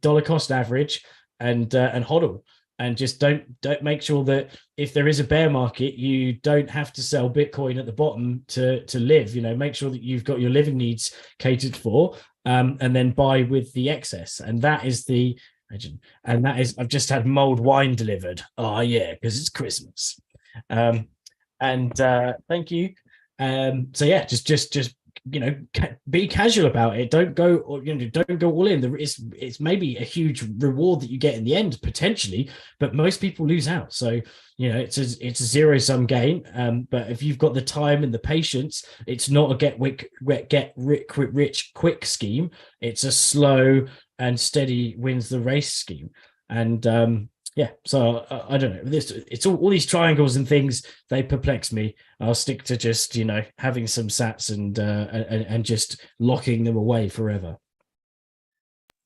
dollar cost average and hodl. And just don't make sure that if there is a bear market, you don't have to sell Bitcoin at the bottom to live. Make sure that you've got your living needs catered for, and then buy with the excess. And that is I've just had mulled wine delivered. Oh yeah, because it's Christmas. Thank you. So yeah, just be casual about it. Don't go all in. It's maybe a huge reward that you get in the end potentially, but most people lose out. So it's a zero-sum game. But if you've got the time and the patience, it's not a get rich quick scheme. It's a slow and steady wins the race scheme. And yeah, so I don't know. It's all these triangles and things, they perplex me. I'll stick to just having some sats and just locking them away forever.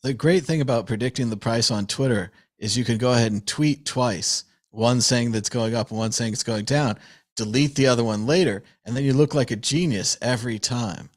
The great thing about predicting the price on Twitter is you can go ahead and tweet twice, one saying that's going up and one saying it's going down, delete the other one later, and then you look like a genius every time.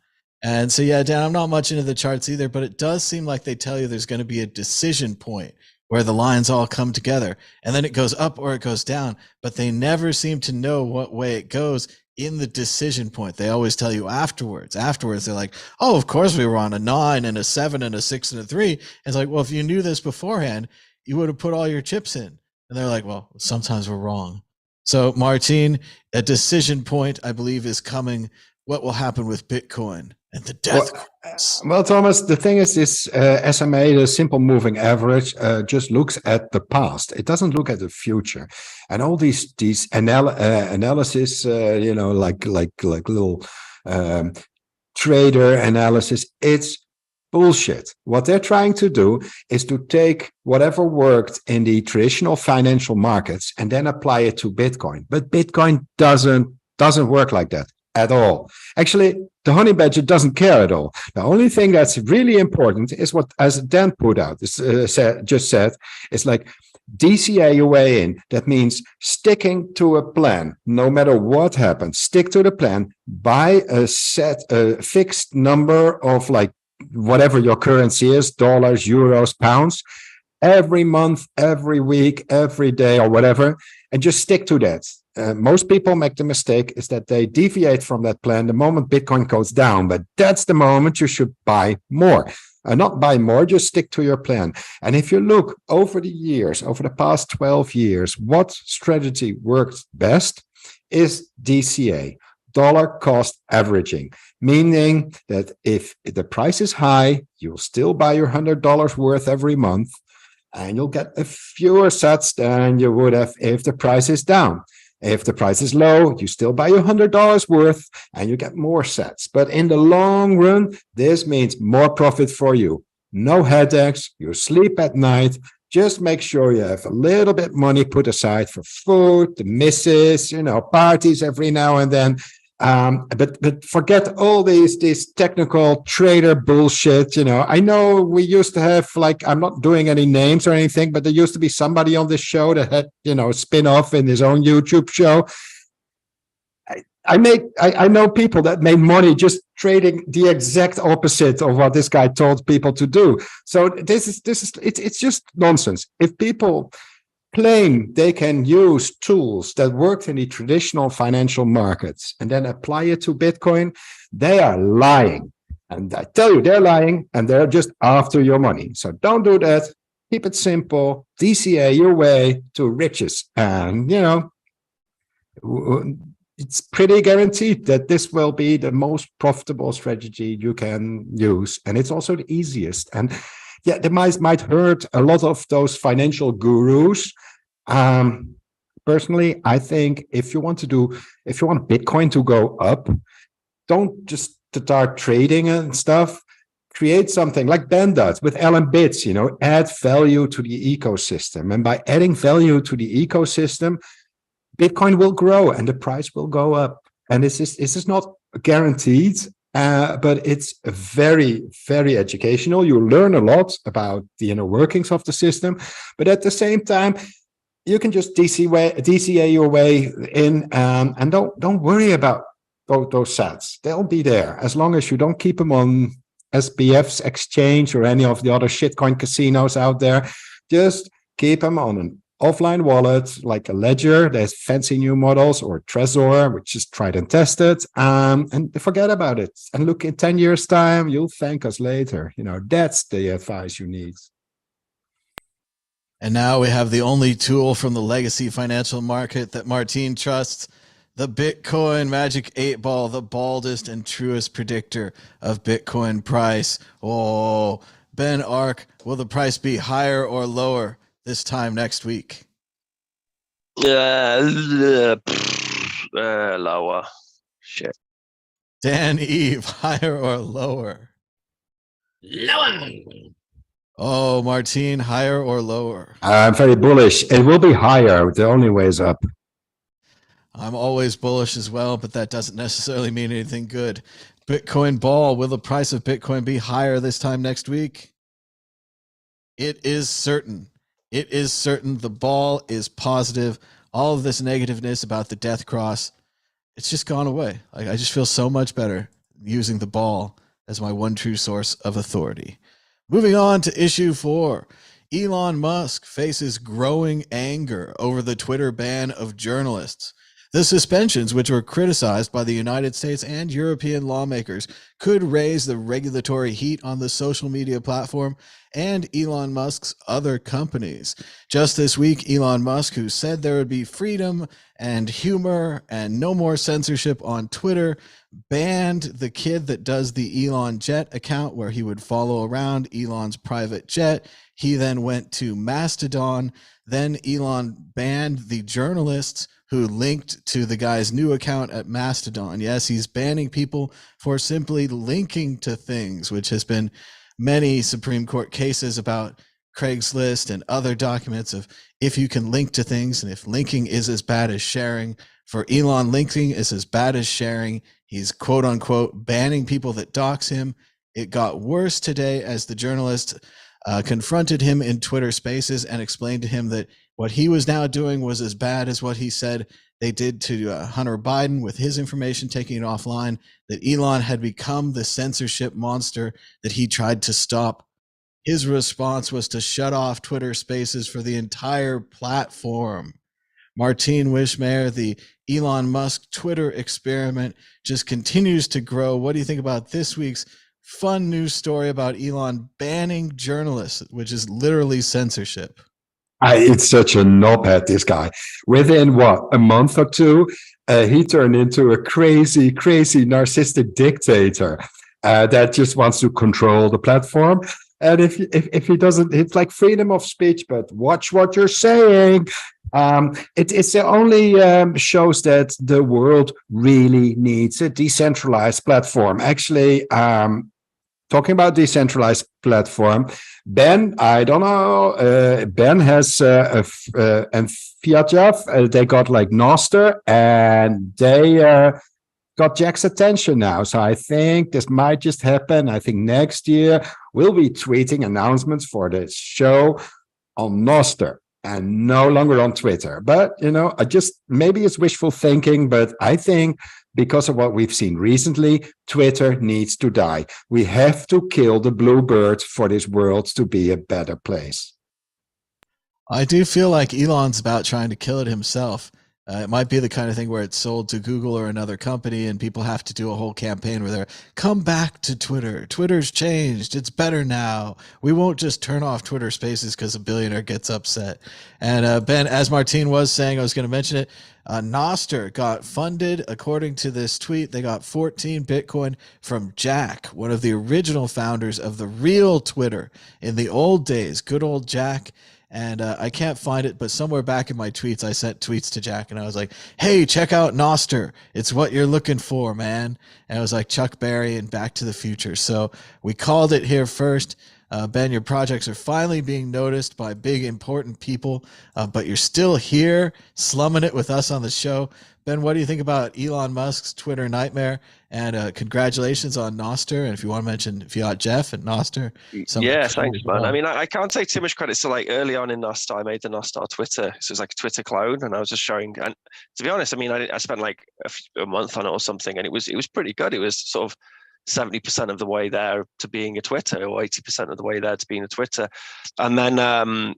And so yeah, Dan, I'm not much into the charts either, but it does seem like they tell you there's going to be a decision point where the lines all come together and then it goes up or it goes down, but they never seem to know what way it goes in the decision point. They always tell you afterwards. They're like, oh, of course we were on a 9 and a 7 and a 6 and a 3. And it's like, well, if you knew this beforehand, you would have put all your chips in. And they're like, well, sometimes we're wrong. So Martin, a decision point, I believe, is coming. What will happen with Bitcoin and the death? Well, Thomas, the thing is, this SMA, the simple moving average, just looks at the past. It doesn't look at the future. And all these analysis, like little trader analysis, it's bullshit. What they're trying to do is to take whatever worked in the traditional financial markets and then apply it to Bitcoin. But Bitcoin doesn't work like that at all. Actually, the honey badger doesn't care at all. The only thing that's really important is what, as Dan put out, just said, it's like DCA your way in. That means sticking to a plan, no matter what happens. Stick to the plan. Buy a fixed number of like whatever your currency is, dollars, euros, pounds, every month, every week, every day, or whatever, and just stick to that. Most people make the mistake is that they deviate from that plan the moment Bitcoin goes down, but that's the moment you should buy more. Not buy more, just stick to your plan. And if you look over the years, over the past 12 years, what strategy works best is DCA, dollar cost averaging, meaning that if the price is high, you'll still buy your $100 worth every month, and you'll get a fewer sats than you would have if the price is down. If the price is low, you still buy your $100 worth and you get more sats. But in the long run, this means more profit for you. No headaches, you sleep at night. Just make sure you have a little bit money put aside for food, the misses, parties every now and then. But forget all these technical trader bullshit. I know we used to have, like, I'm not doing any names or anything, but there used to be somebody on this show that had, spin-off in his own YouTube show. I know people that made money just trading the exact opposite of what this guy told people to do. So it's just nonsense. If people claim they can use tools that worked in the traditional financial markets and then apply it to Bitcoin, they are lying. And I tell you, they're lying, and they're just after your money. So don't do that. Keep it simple. DCA your way to riches. And, it's pretty guaranteed that this will be the most profitable strategy you can use. And it's also the easiest. And yeah, they might hurt a lot of those financial gurus. Personally, I think if you want Bitcoin to go up, don't just start trading and stuff. Create something like Ben does with Allen Bits, add value to the ecosystem. And by adding value to the ecosystem, Bitcoin will grow and the price will go up. And this is not guaranteed, but it's very, very educational. You learn a lot about the inner workings of the system, but at the same time, you can just DCA your way in, and don't worry about those sats. They'll be there as long as you don't keep them on SBF's exchange or any of the other shitcoin casinos out there. Just keep them on an offline wallet like a Ledger. There's fancy new models, or Trezor, which is tried and tested, and forget about it. And look, in 10 years time, you'll thank us later. That's the advice you need. And now we have the only tool from the legacy financial market that Martin trusts, the Bitcoin Magic 8 Ball, the baldest and truest predictor of Bitcoin price. Oh, Ben Ark, will the price be higher or lower this time next week? Lower. Shit. Dan Eve, higher or lower? Lower. Oh, Martin, higher or lower? I'm very bullish. It will be higher. The only way is up. I'm always bullish as well, but that doesn't necessarily mean anything good. Bitcoin Ball, will the price of Bitcoin be higher this time next week? It is certain. It is certain. The ball is positive. All of this negativeness about the death cross, it's just gone away. I just feel so much better using the ball as my one true source of authority. Moving on to issue 4. Elon Musk faces growing anger over the Twitter ban of journalists. The suspensions, which were criticized by the United States and European lawmakers, could raise the regulatory heat on the social media platform and Elon Musk's other companies. Just this week, Elon Musk, who said there would be freedom and humor and no more censorship on Twitter, banned the kid that does the Elon Jet account where he would follow around Elon's private jet. He then went to Mastodon. Then Elon banned the journalists who linked to the guy's new account at Mastodon. Yes, he's banning people for simply linking to things, which has been many Supreme Court cases about Craigslist and other documents of if you can link to things, and if linking is as bad as sharing. For Elon, linking is as bad as sharing. He's quote unquote banning people that dox him. It got worse today as the journalist confronted him in Twitter Spaces and explained to him that what he was now doing was as bad as what he said they did to Hunter Biden with his information, taking it offline, that Elon had become the censorship monster that he tried to stop. His response was to shut off Twitter Spaces for the entire platform. Martin Wishmayer, the Elon Musk Twitter experiment just continues to grow. What do you think about this week's fun news story about Elon banning journalists, which is literally censorship? It's such a knobhead, this guy. Within a month or two, he turned into a crazy narcissistic dictator that just wants to control the platform. And if he doesn't, it's like freedom of speech, but watch what you're saying. It only shows that the world really needs a decentralized platform. Actually, talking about decentralized platform, Ben, I don't know, Ben has and Fiatjaf, they got like Noster, and they got Jack's attention now. So I think this might just happen. I think next year we'll be tweeting announcements for this show on Noster and no longer on Twitter. But, maybe it's wishful thinking, but I think because of what we've seen recently, Twitter needs to die. We have to kill the blue bird for this world to be a better place. I do feel like Elon's about trying to kill it himself. It might be the kind of thing where it's sold to Google or another company, and people have to do a whole campaign where they're come back to Twitter. Twitter's changed. It's better now. We won't just turn off Twitter Spaces because a billionaire gets upset. And Ben, as Martine was saying, I was going to mention it. Noster got funded, according to this tweet. They got 14 Bitcoin from Jack, one of the original founders of the real Twitter in the old days. Good old Jack. And I can't find it, but somewhere back in my tweets, I sent tweets to Jack and I was like, hey, check out Noster. It's what you're looking for, man. And it was like Chuck Berry and Back to the Future. So we called it here first. Ben, your projects are finally being noticed by big, important people, but you're still here slumming it with us on the show. Ben, what do you think about Elon Musk's Twitter nightmare? And congratulations on Noster. And if you want to mention, if you got Jeff and Noster. Yeah, thanks, man. I mean, I can't take too much credit. So like early on in Noster, I made the Noster Twitter. So it was like a Twitter clone. And I was just showing, and to be honest, I mean, I spent like a month on it or something, and it was pretty good. It was sort of 70% of the way there to being a Twitter, or 80% of the way there to being a Twitter. And then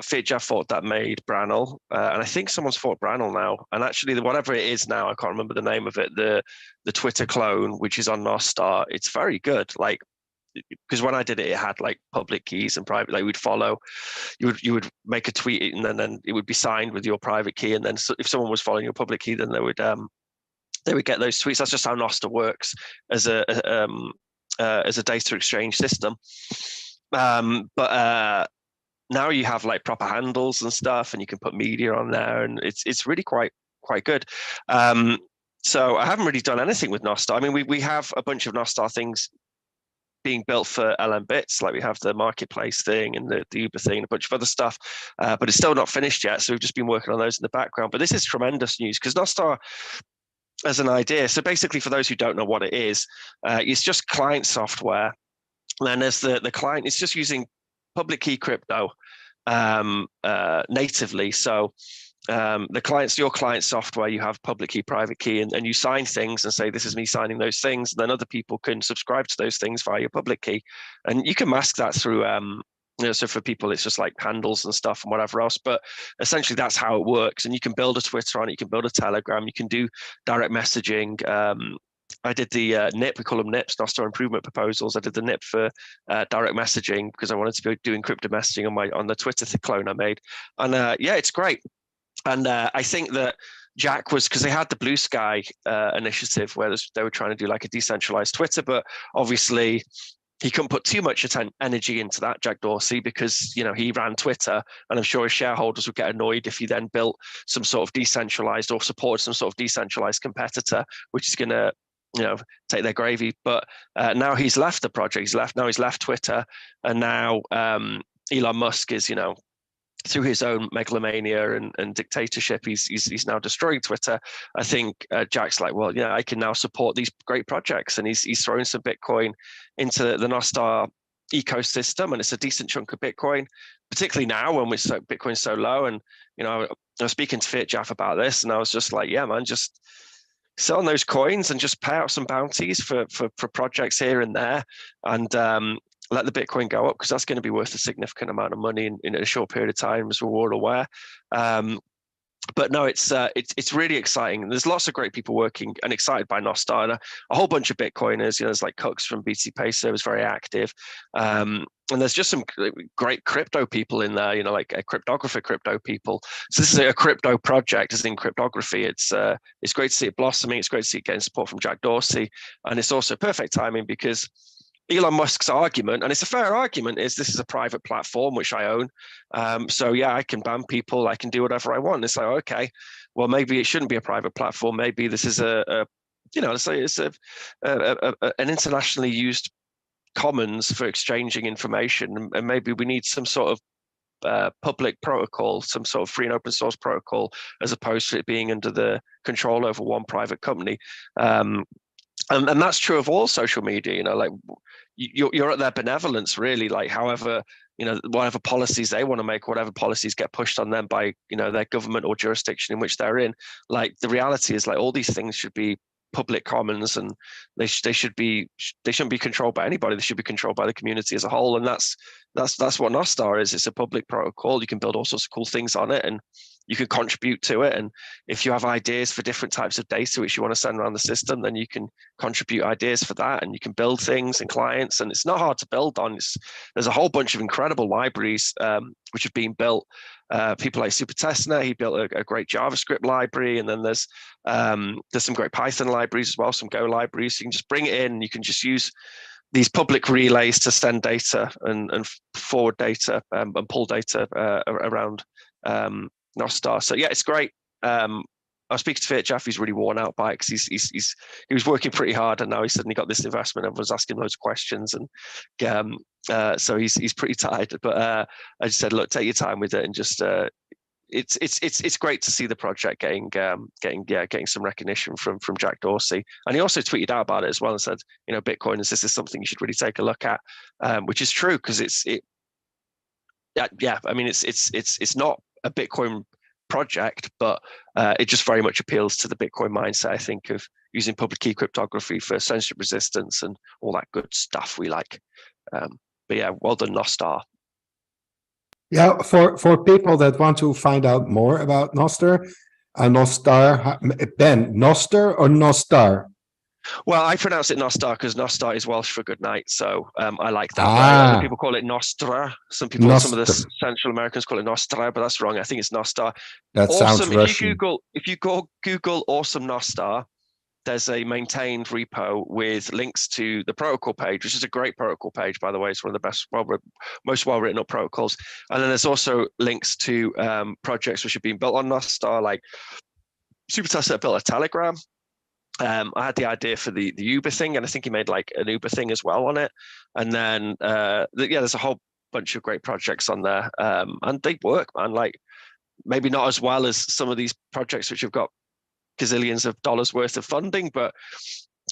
Fit Jeff thought that made Branel, and I think someone's fought Branel now. And actually, whatever it is now, I can't remember the name of it. The Twitter clone, which is on Nostar, it's very good. Like, because when I did it, it had like public keys and private. Like, we'd follow, you would make a tweet, and then it would be signed with your private key. And then if someone was following your public key, then they would get those tweets. That's just how Noster works as a data exchange system. But now you have like proper handles and stuff, and you can put media on there, and it's really quite good. So I haven't really done anything with Noster. I mean, we have a bunch of Noster things being built for LM Bits, like we have the marketplace thing and the Uber thing and a bunch of other stuff, but it's still not finished yet. So we've just been working on those in the background. But this is tremendous news, because Noster, as an idea, so basically for those who don't know what it is, it's just client software. And then there's the client, it's just using public key crypto natively. So your client software, you have public key, private key, and you sign things and say, this is me signing those things. And then other people can subscribe to those things via your public key. And you can mask that through, so for people, it's just like handles and stuff and whatever else. But essentially, that's how it works. And you can build a Twitter on it, you can build a Telegram, you can do direct messaging. I did the NIP, we call them NIPs, Noster Improvement Proposals. I did the NIP for direct messaging because I wanted to be doing crypto messaging on the Twitter clone I made. And yeah, it's great. And I think that Jack was, because they had the Blue Sky initiative where they were trying to do like a decentralized Twitter, but obviously he couldn't put too much energy into that, Jack Dorsey, because he ran Twitter, and I'm sure his shareholders would get annoyed if he then built some sort of decentralized or supported some sort of decentralized competitor, which is going to take their gravy. But now he's left the project. He's left Twitter, and now Elon Musk is through his own megalomania and dictatorship, he's now destroying Twitter. I think Jack's like, well, I can now support these great projects, and he's throwing some Bitcoin into the Nostar ecosystem, and it's a decent chunk of Bitcoin, particularly now when Bitcoin's so low. And I was speaking to Fit Jeff about this, and I was just like, yeah, man, just sell those coins and just pay out some bounties for projects here and there, and let the Bitcoin go up, because that's going to be worth a significant amount of money in a short period of time, as we're all aware. But no, it's really exciting. There's lots of great people working and excited by Nostar, and a whole bunch of Bitcoiners. There's like Cooks from BTC Peso was very active, and there's just some great crypto people in there. Like a cryptographer crypto people. So this is a crypto project, as in cryptography. It's great to see it blossoming. It's great to see it getting support from Jack Dorsey, and it's also perfect timing because Elon Musk's argument, and it's a fair argument, is this is a private platform which I own. So yeah, I can ban people, I can do whatever I want. It's like, okay, well, maybe it shouldn't be a private platform. Maybe this is let's say it's an internationally used commons for exchanging information, and maybe we need some sort of public protocol, some sort of free and open source protocol, as opposed to it being under the control over one private company. And that's true of all social media, like you're at their benevolence, really. Like, however, whatever policies they want to make, whatever policies get pushed on them by, their government or jurisdiction in which they're in. Like, the reality is, like, all these things should be public commons, and they shouldn't be controlled by anybody. They should be controlled by the community as a whole, and that's what Noster is. It's a public protocol. You can build all sorts of cool things on it, and you can contribute to it. And if you have ideas for different types of data which you want to send around the system, then you can contribute ideas for that, and you can build things and clients. And it's not hard to build on. There's a whole bunch of incredible libraries which have been built. People like Super Testnet, he built a great JavaScript library, and then there's some great Python libraries as well, some Go libraries. So you can just bring it in. You can just use these public relays to send data and forward data and pull data around Noster. So yeah, it's great. I was speaking to Fit Jeff, he's really worn out by it because he was working pretty hard, and now he suddenly got this investment. Everyone's asking loads of questions, and so he's pretty tired. But I just said, look, take your time with it, and just it's great to see the project getting some recognition from Jack Dorsey. And he also tweeted out about it as well and said, Bitcoiners, this is something you should really take a look at, which is true, because it's not a Bitcoin project, but it just very much appeals to the Bitcoin mindset, I think, of using public key cryptography for censorship resistance and all that good stuff we like. But yeah, well done, Noster. Yeah, for people that want to find out more about Noster, Noster, Ben, Noster or Noster? Well, I pronounce it Noster because Noster is Welsh for good night, so I like that. Other people call it Nostra. Some of the Central Americans call it Nostra, but that's wrong. I think it's Noster. That sounds Russian. If you Google awesome Noster, there's a maintained repo with links to the protocol page, which is a great protocol page, by the way. It's one of the best, most well-written up protocols. And then there's also links to projects which have been built on Noster, like Supertester built a Telegram. I had the idea for the Uber thing, and I think he made like an Uber thing as well on it. And then, there's a whole bunch of great projects on there, and they work, man. Like, maybe not as well as some of these projects which have got gazillions of dollars worth of funding, but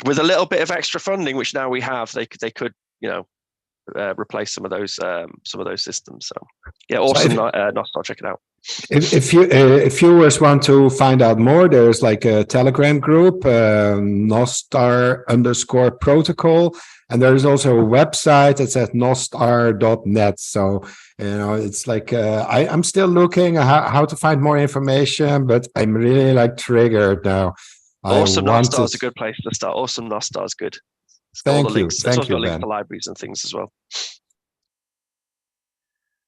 with a little bit of extra funding, which now we have, they could replace some of those systems. So yeah, awesome. Noster, check it out. If viewers want to find out more, there's like a Telegram group, Noster_protocol, and there is also a website that says Noster.net. So it's like I'm still looking how to find more information, but I'm really like triggered now. Awesome Noster is a good place to start. Awesome Noster is good. Thank you. Thank you, links to libraries and things as well.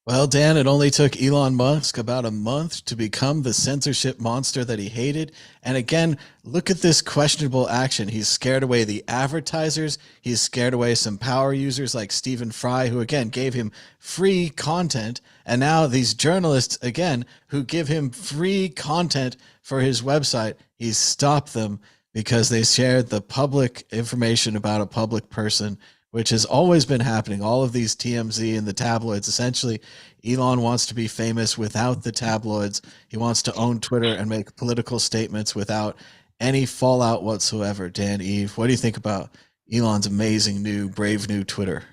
Well, Dan, it only took Elon Musk about a month to become the censorship monster that he hated. And again, look at this questionable action. He's scared away the advertisers. He's scared away some power users like Stephen Fry, who again gave him free content. And now these journalists, again, who give him free content for his website, he's stopped them because they shared the public information about a public person, which has always been happening. All of these TMZ and the tabloids, essentially, Elon wants to be famous without the tabloids. He wants to own Twitter and make political statements without any fallout whatsoever. Dan, Eve, what do you think about Elon's amazing brave new Twitter?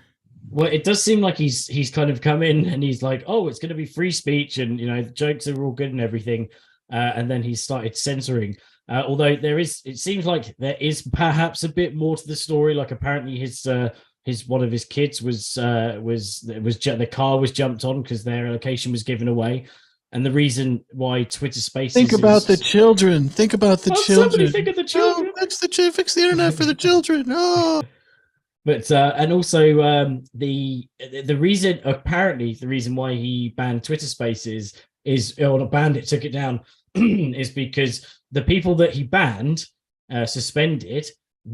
Well, it does seem like he's kind of come in and he's like, oh, it's going to be free speech and, the jokes are all good and everything. And then he started censoring. Although it seems like there is perhaps a bit more to the story. Like apparently his one of his kids the car was jumped on because their location was given away, and the reason why Twitter Spaces. Think about the children. Think about the children. Somebody think of the children. Fix the internet for the children. Oh. But and also the reason why he banned Twitter Spaces took it down is because the people that he banned suspended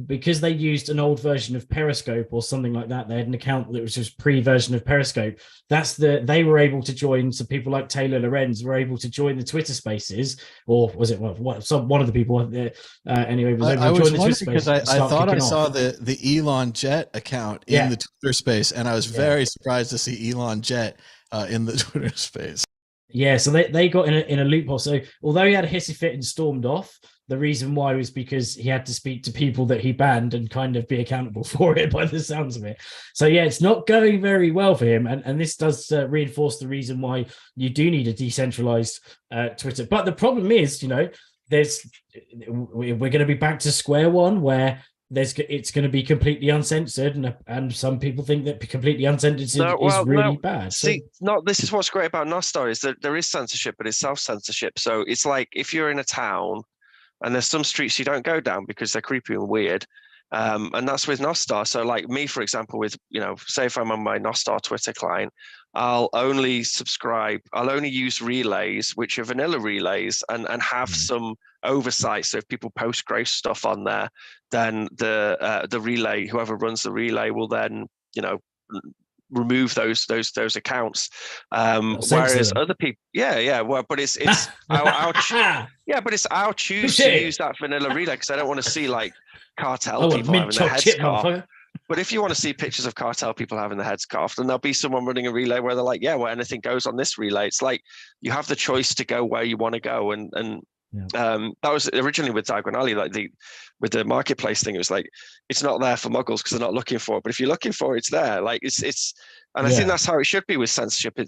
because they used an old version of Periscope or something like that. They had an account that was just pre-version of Periscope. They were able to join. So people like Taylor Lorenz were able to join the Twitter Spaces, or was it one of the people? Anyway, was able to join the Twitter Spaces because I thought I saw the Elon Jet account in the Twitter Space, and I was very surprised to see Elon Jet in the Twitter Space. Yeah, so they got in a loophole. So although he had a hissy fit and stormed off, the reason why was because he had to speak to people that he banned and kind of be accountable for it by the sounds of it. So yeah, it's not going very well for him. And this does reinforce the reason why you do need a decentralized Twitter. But the problem is, we're going to be back to square one where it's going to be completely uncensored, and some people think that completely uncensored is really bad. See, this is what's great about Noster is that there is censorship, but it's self-censorship. So it's like if you're in a town and there's some streets you don't go down because they're creepy and weird. And that's with Noster. So like me, for example, with, say if I'm on my Noster Twitter client, I'll only use relays, which are vanilla relays, and have some oversight. So if people post gross stuff on there, then the relay, whoever runs the relay will then, remove those accounts. Whereas other people, but it's I'll choose to use that vanilla relay because I don't want to see like cartel people having their heads carved. But if you want to see pictures of cartel people having their heads carved, then there'll be someone running a relay where they're like, anything goes on this relay. It's like you have the choice to go where you want to go, and that was originally with Diagon Alley, like with the marketplace thing. It was like it's not there for muggles because they're not looking for it, but if you're looking for it, it's there. Like and I think that's how it should be with censorship.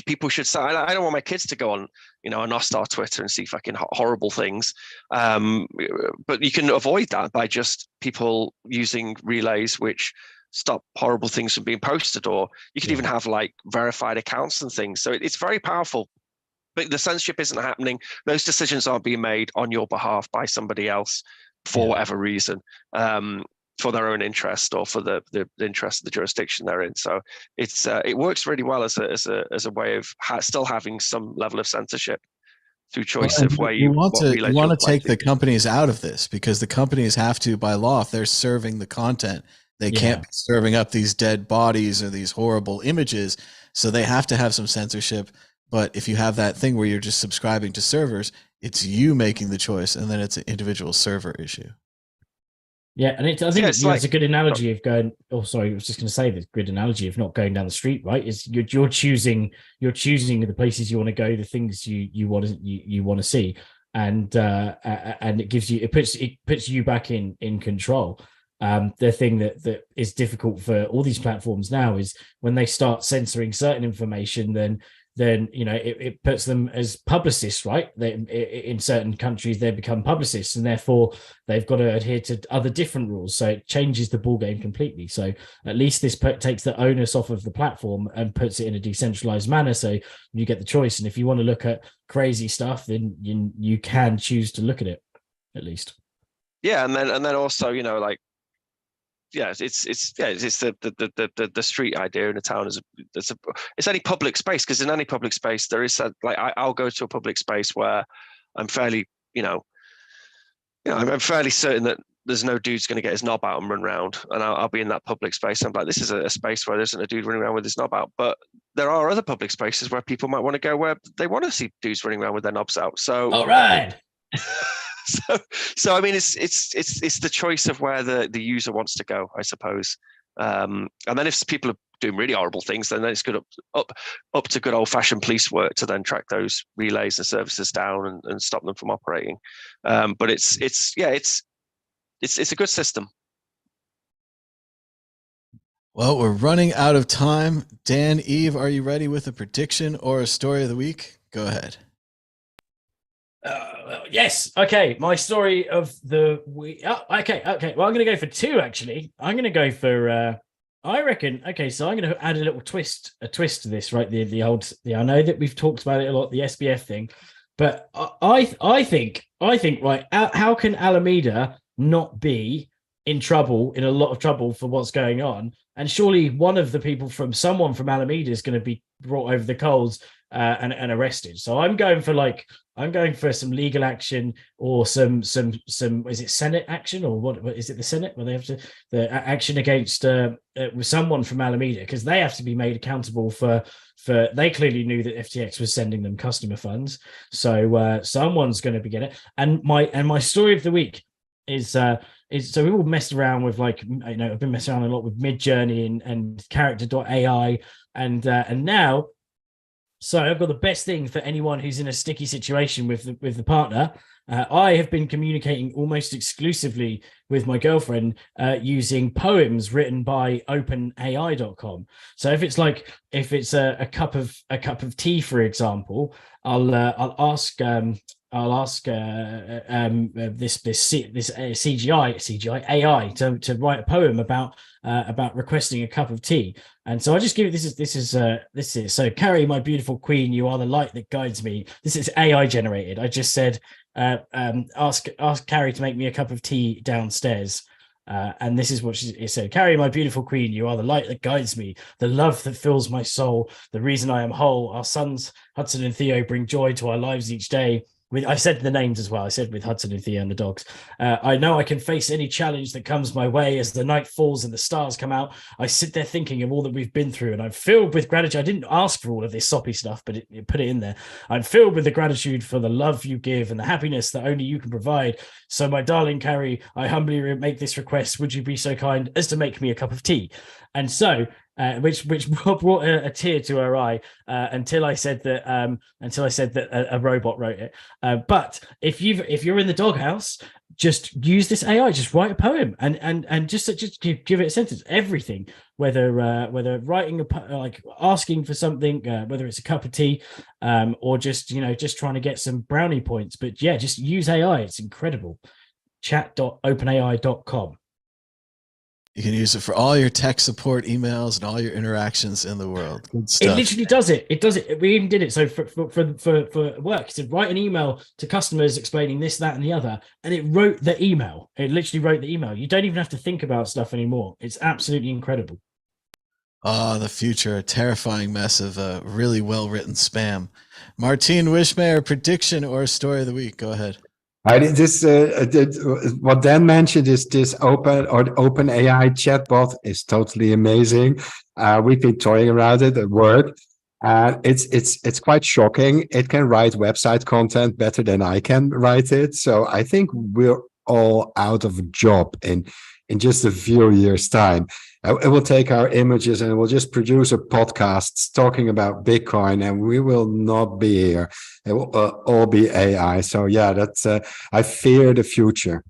People should say, I don't want my kids to go on, a Noster Twitter and see fucking horrible things. But you can avoid that by just people using relays which stop horrible things from being posted, or you can even have like verified accounts and things. So it's very powerful. But the censorship isn't happening. Those decisions aren't being made on your behalf by somebody else for whatever reason, for their own interest or for the interest of the jurisdiction they're in. So it works really well as a way of still having some level of censorship through choice of where you want to take the companies out of this, because the companies have to, by law, if they're serving the content, they can't be serving up these dead bodies or these horrible images. So they have to have some censorship. But if you have that thing where you're just subscribing to servers, it's you making the choice, and then it's an individual server issue. Yeah, and I think it's a good analogy of going. Oh, sorry, I was just going to say the good analogy of not going down the street. Right, is you're choosing the places you want to go, the things you want to see, and it puts you back in control. The thing that is difficult for all these platforms now is when they start censoring certain information, then it puts them as publicists, right? In certain countries they become publicists, and therefore they've got to adhere to other different rules. So it changes the ball game completely. So at least this takes the onus off of the platform and puts it in a decentralized manner. So you get the choice, and if you want to look at crazy stuff, then you can choose to look at it, at least. Yeah, and then also it's the street idea in a town it's any public space, because in any public space there is I'll go to a public space where I'm fairly I'm fairly certain that there's no dude's going to get his knob out and run around, and I'll be in that public space. I'm like, this is a space where there isn't a dude running around with his knob out. But there are other public spaces where people might want to go where they want to see dudes running around with their knobs out. So all right. So I mean, it's the choice of where the user wants to go, I suppose. And then if people are doing really horrible things, then it's good up to good old fashioned police work to then track those relays and services down and stop them from operating. But it's a good system. Well, we're running out of time. Dan, Eve, are you ready with a prediction or a story of the week? Go ahead. Yes. Okay. My story of the week. Oh, okay. Well, I'm going to go for two, actually. I'm going to go for, I reckon. Okay. So I'm going to add a little twist to this, right? I know that we've talked about it a lot, the SBF thing, but I think, right. How can Alameda not be in a lot of trouble for what's going on? And surely someone from Alameda is going to be brought over the coals and arrested. So I'm going for some legal action, or some is it Senate action, or what is it, the Senate, where they have the action against with someone from Alameda, because they have to be made accountable for they clearly knew that FTX was sending them customer funds. So someone's going to be getting it. And my story of the week is so we all messed around with I've been messing around a lot with Midjourney and character.ai and now. So I've got the best thing for anyone who's in a sticky situation with the partner. I have been communicating almost exclusively with my girlfriend using poems written by OpenAI.com. So if it's a cup of tea, for example, I'll ask I'll ask this CGI AI to write a poem about requesting a cup of tea. And so I just give it this is so Carrie, my beautiful queen, you are the light that guides me. This is AI generated. I just said ask Carrie to make me a cup of tea downstairs. And this is what it said: Carrie, my beautiful queen, you are the light that guides me, the love that fills my soul, the reason I am whole. Our sons, Hudson and Theo, bring joy to our lives each day. I said the names as well. I said with Hudson and Theo and the dogs. I know I can face any challenge that comes my way. As the night falls and the stars come out, I sit there thinking of all that we've been through, and I'm filled with gratitude. I didn't ask for all of this soppy stuff, but it put it in there. I'm filled with the gratitude for the love you give and the happiness that only you can provide. So, my darling Carrie, I humbly make this request. Would you be so kind as to make me a cup of tea? And so, which brought a tear to her eye until I said that a robot wrote it. But if you're in the doghouse, just use this AI. Just write a poem and just give it a sentence. Everything, whether writing like asking for something, whether it's a cup of tea, or just trying to get some brownie points. But yeah, just use AI. It's incredible. Chat.openai.com. You can use it for all your tech support emails and all your interactions in the world. Good stuff. It literally does it. It does it. We even did it. So for work, it said write an email to customers explaining this, that, and the other, and it wrote the email. It literally wrote the email. You don't even have to think about stuff anymore. It's absolutely incredible. Oh, the future, a terrifying mess of really well-written spam. Martine Wishmayer, prediction or story of the week? Go ahead. What Dan mentioned is this open AI chatbot is totally amazing. We've been toying around it at work. It's quite shocking. It can write website content better than I can write it. So I think we're all out of a job in just a few years' time. It will take our images and it will just produce a podcast talking about Bitcoin, and we will not be here. It will all be AI. So yeah, that's I fear the future.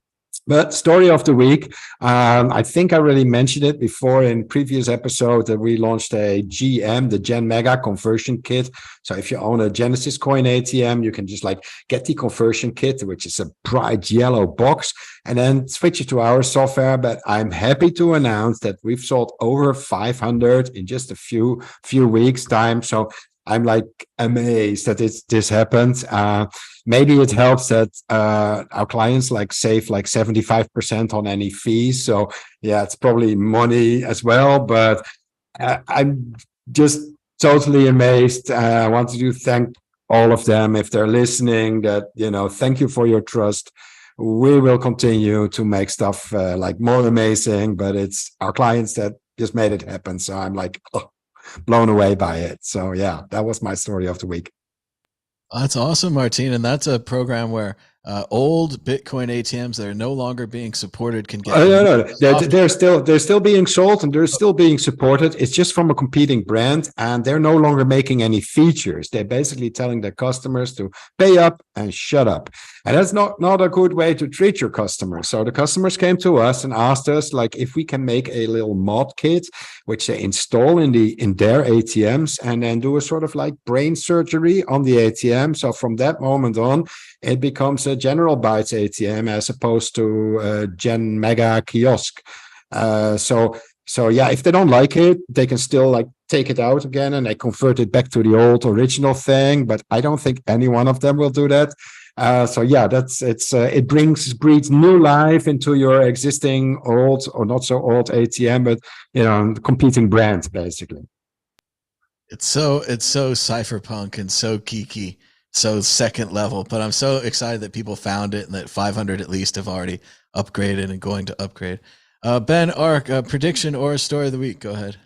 But story of the week, I think I already mentioned it before in previous episode that we launched a GM, the Gen Mega conversion kit. So if you own a Genesis Coin ATM, you can just like get the conversion kit, which is a bright yellow box, and then switch it to our software. But I'm happy to announce that we've sold over 500 in just a few weeks time. So I'm like amazed that this happened. Maybe it helps that our clients like save like 75% on any fees. So yeah, it's probably money as well. But I'm just totally amazed. I want to thank all of them if they're listening. That thank you for your trust. We will continue to make stuff like more amazing. But it's our clients that just made it happen. So I'm like blown away by it. So yeah, that was my story of the week. That's awesome, Martine. And that's a program where old Bitcoin ATMs that are no longer being supported can get. No. They're still being sold and they're still being supported. It's just from a competing brand, and they're no longer making any features. They're basically telling their customers to pay up and shut up. And that's not a good way to treat your customers. So the customers came to us and asked us like if we can make a little mod kit, which they install in their ATMs, and then do a sort of like brain surgery on the ATM. So from that moment on, it becomes a General Bytes ATM as opposed to a Gen Mega kiosk. So yeah, if they don't like it, they can still like take it out again and they convert it back to the old original thing. But I don't think any one of them will do that. So yeah, it breathes new life into your existing old or not so old ATM, but competing brand basically. It's so cypherpunk and so geeky, so second level. But I'm so excited that people found it and that 500 at least have already upgraded and going to upgrade. Ben Ark, prediction or story of the week? Go ahead.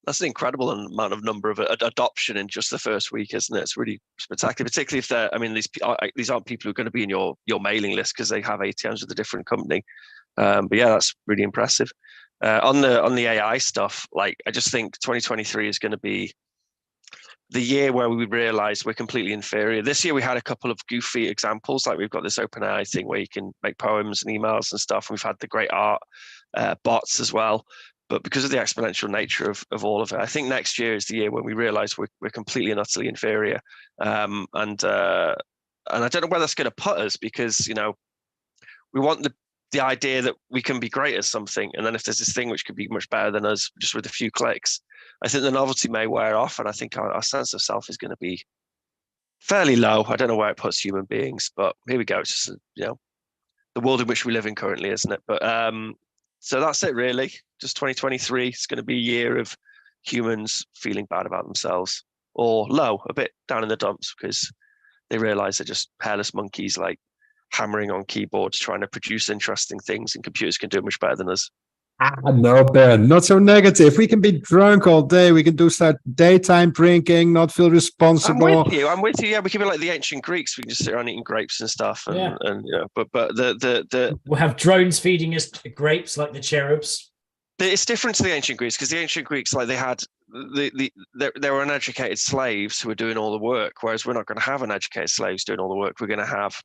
That's an incredible amount of number of adoption in just the first week, isn't it? It's really spectacular, particularly if these aren't people who are going to be in your mailing list because they have ATMs with a different company. But yeah, that's really impressive. On the AI stuff, like I just think 2023 is going to be the year where we realize we're completely inferior. This year we had a couple of goofy examples, like we've got this OpenAI thing where you can make poems and emails and stuff. And we've had the great art bots as well. But because of the exponential nature of all of it, I think next year is the year when we realize we're completely and utterly inferior. And And I don't know where that's going to put us, because, you know, we want the idea that we can be great at something. And then if there's this thing which could be much better than us just with a few clicks, I think the novelty may wear off. And I think our sense of self is going to be fairly low. I don't know where it puts human beings, but here we go. It's just, you know, the world in which we live in currently, isn't it? But so that's it, really. Just 2023. It's going to be a year of humans feeling bad about themselves, or low, a bit down in the dumps, because they realize they're just hairless monkeys, like hammering on keyboards, trying to produce interesting things, and computers can do it much better than us. No, Ben, not so negative. We can be drunk all day. We can start daytime drinking, not feel responsible. I'm with you. Yeah, we can be like the ancient Greeks. We can just sit around eating grapes and stuff. And you know, but the we'll have drones feeding us grapes like the cherubs. It's different to the ancient Greeks, because the ancient Greeks, like, they had they were uneducated slaves who were doing all the work, whereas we're not going to have uneducated slaves doing all the work. We're going to have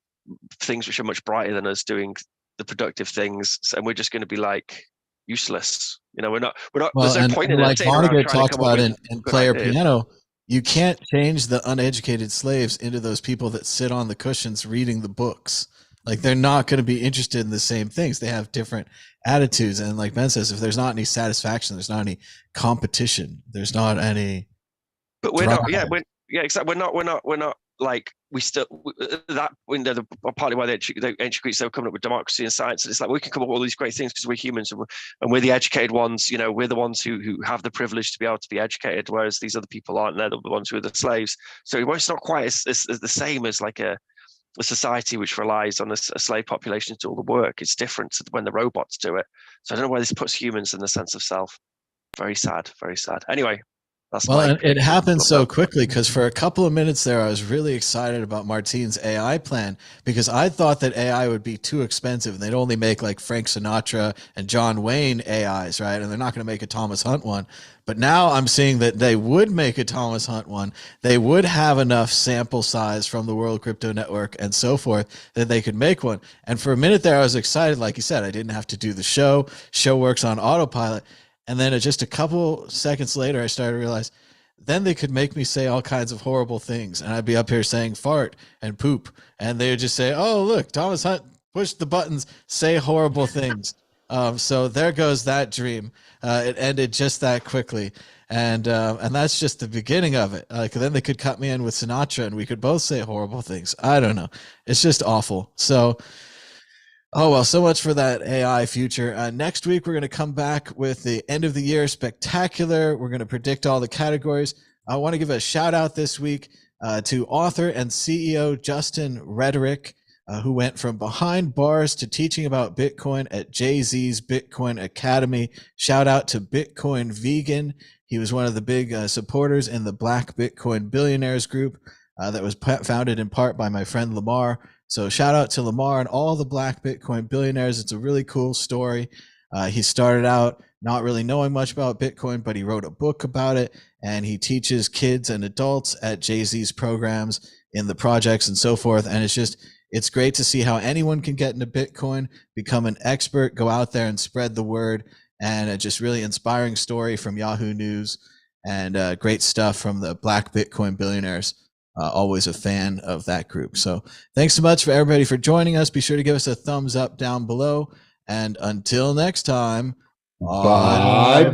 things which are much brighter than us doing the productive things, and we're just going to be like useless. You know, we're not. Well, there's no point in like Vonnegut talks about in Player ideas. Piano, you can't change the uneducated slaves into those people that sit on the cushions reading the books. Like, they're not going to be interested in the same things. They have different attitudes. And like Ben says, if there's not any satisfaction, there's not any competition, there's not any. But we're not. Yeah, exactly. We're not like, we still, that window, partly why the ancient Greeks, they were coming up with democracy and science, and it's like, we can come up with all these great things because we're humans, and we're the educated ones. You know, we're the ones who have the privilege to be able to be educated, whereas these other people aren't. They're the ones who are the slaves. So it's not quite as the same as like a society which relies on a slave population to do all the work. It's different to when the robots do it. So I don't know where this puts humans in the sense of self. Very sad, very sad. Anyway. Well, it happened so quickly, because for a couple of minutes there, I was really excited about Martine's AI plan, because I thought that AI would be too expensive and they'd only make like Frank Sinatra and John Wayne AIs, right? And they're not going to make a Thomas Hunt one. But now I'm seeing that they would make a Thomas Hunt one. They would have enough sample size from the World Crypto Network and so forth that they could make one. And for a minute there, I was excited. Like you said, I didn't have to do the show. Show works on autopilot. And then just a couple seconds later, I started to realize then they could make me say all kinds of horrible things. And I'd be up here saying fart and poop. And they would just say, oh, look, Thomas Hunt, push the buttons, say horrible things. So there goes that dream. It ended just that quickly. And that's just the beginning of it. Like, then they could cut me in with Sinatra and we could both say horrible things. I don't know. It's just awful. So, oh, well, so much for that AI future. Next week, we're going to come back with the end of the year spectacular. We're going to predict all the categories. I want to give a shout out this week to author and CEO Justin Rhedrick, who went from behind bars to teaching about Bitcoin at Jay-Z's Bitcoin Academy. Shout out to Bitcoin Vegan. He was one of the big supporters in the Black Bitcoin Billionaires group that was founded in part by my friend Lamar. So shout out to Lamar and all the Black Bitcoin billionaires. It's a really cool story. He started out not really knowing much about Bitcoin, but he wrote a book about it, and he teaches kids and adults at Jay-Z's programs in the projects and so forth. And it's great to see how anyone can get into Bitcoin, become an expert, go out there and spread the word. And a just really inspiring story from Yahoo News, and great stuff from the Black Bitcoin billionaires. Always a fan of that group. So thanks so much for everybody for joining us. Be sure to give us a thumbs up down below. And until next time, bye.